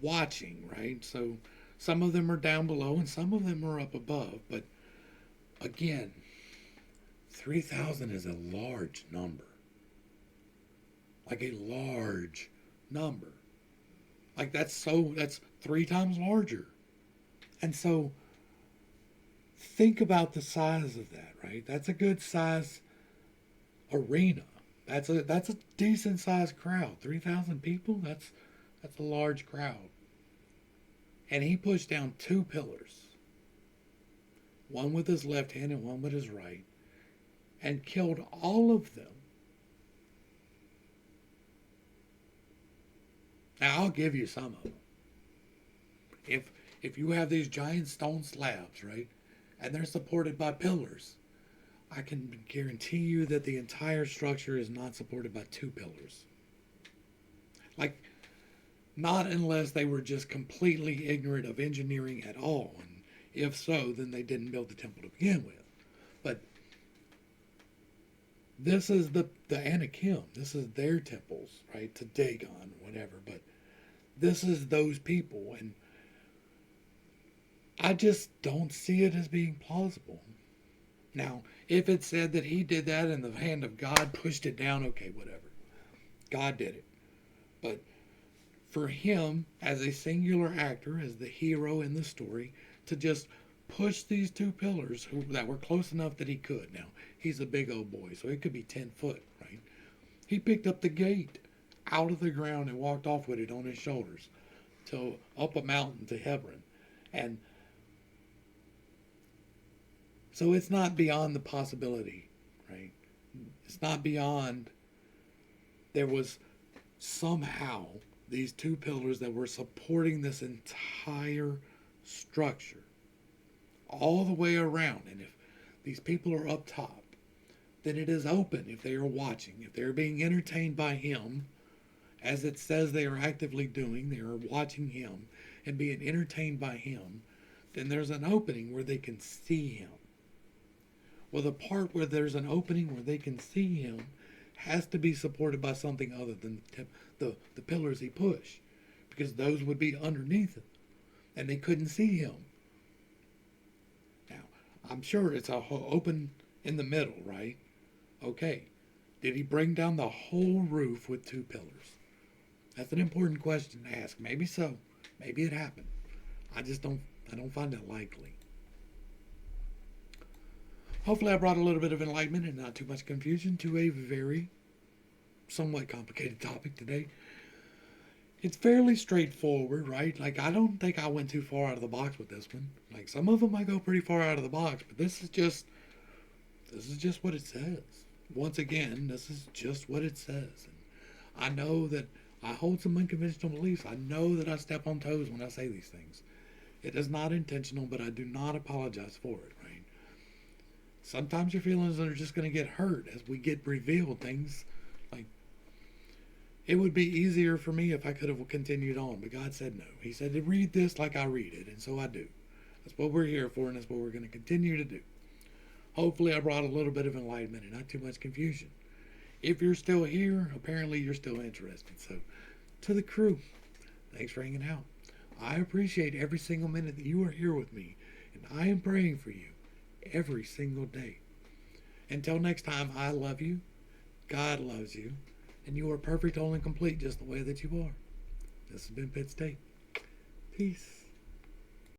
watching, right? So some of them are down below and some of them are up above, but again, 3,000 is a large number. Like a large number. Like that's 3 times larger. And so think about the size of that, right? That's a good size arena. That's a decent sized crowd. 3,000 people, that's a large crowd. And he pushed down 2 pillars. One with his left hand and one with his right, and killed all of them. Now, I'll give you some of them. If you have these giant stone slabs, right, and they're supported by pillars, I can guarantee you that the entire structure is not supported by 2 pillars. Like, not unless they were just completely ignorant of engineering at all. And if so, then they didn't build the temple to begin with. But this is the Anakim. This is their temples, right, to Dagon, whatever. But this is those people, and I just don't see it as being plausible. Now, if it said that he did that and the hand of God pushed it down, okay, whatever. God did it. But for him, as a singular actor, as the hero in the story, to just push these 2 pillars that were close enough that he could. Now, he's a big old boy, so it could be 10 foot, right? He picked up the gate out of the ground and walked off with it on his shoulders to up a mountain to Hebron. And so it's not beyond the possibility, right? It's not beyond. There was somehow these 2 pillars that were supporting this entire structure all the way around. And if these people are up top, then it is open if they are watching, if they're being entertained by him, as it says they are actively doing, they are watching him and being entertained by him, then there's an opening where they can see him. Well, the part where there's an opening where they can see him has to be supported by something other than the pillars he pushed, because those would be underneath him, and they couldn't see him. Now, I'm sure it's open in the middle, right? Okay. Did he bring down the whole roof with 2 pillars? That's an important question to ask. Maybe so. Maybe it happened. I don't find it likely. Hopefully I brought a little bit of enlightenment and not too much confusion to a very somewhat complicated topic today. It's fairly straightforward, right? Like, I don't think I went too far out of the box with this one. Like, some of them I go pretty far out of the box, but this is just what it says. Once again, this is just what it says. And I know that I hold some unconventional beliefs. I know that I step on toes when I say these things. It is not intentional, but I do not apologize for it, right? Sometimes your feelings are just going to get hurt as we get revealed things. Like, It would be easier for me if I could have continued on, but God said no. He said to read this like I read it, and so I do. That's what we're here for, and that's what we're going to continue to do. Hopefully, I brought a little bit of enlightenment and not too much confusion. If you're still here, apparently you're still interested. So, to the crew, thanks for hanging out. I appreciate every single minute that you are here with me, and I am praying for you every single day. Until next time, I love you, God loves you, and you are perfect, whole, and complete just the way that you are. This has been Pitt State. Peace.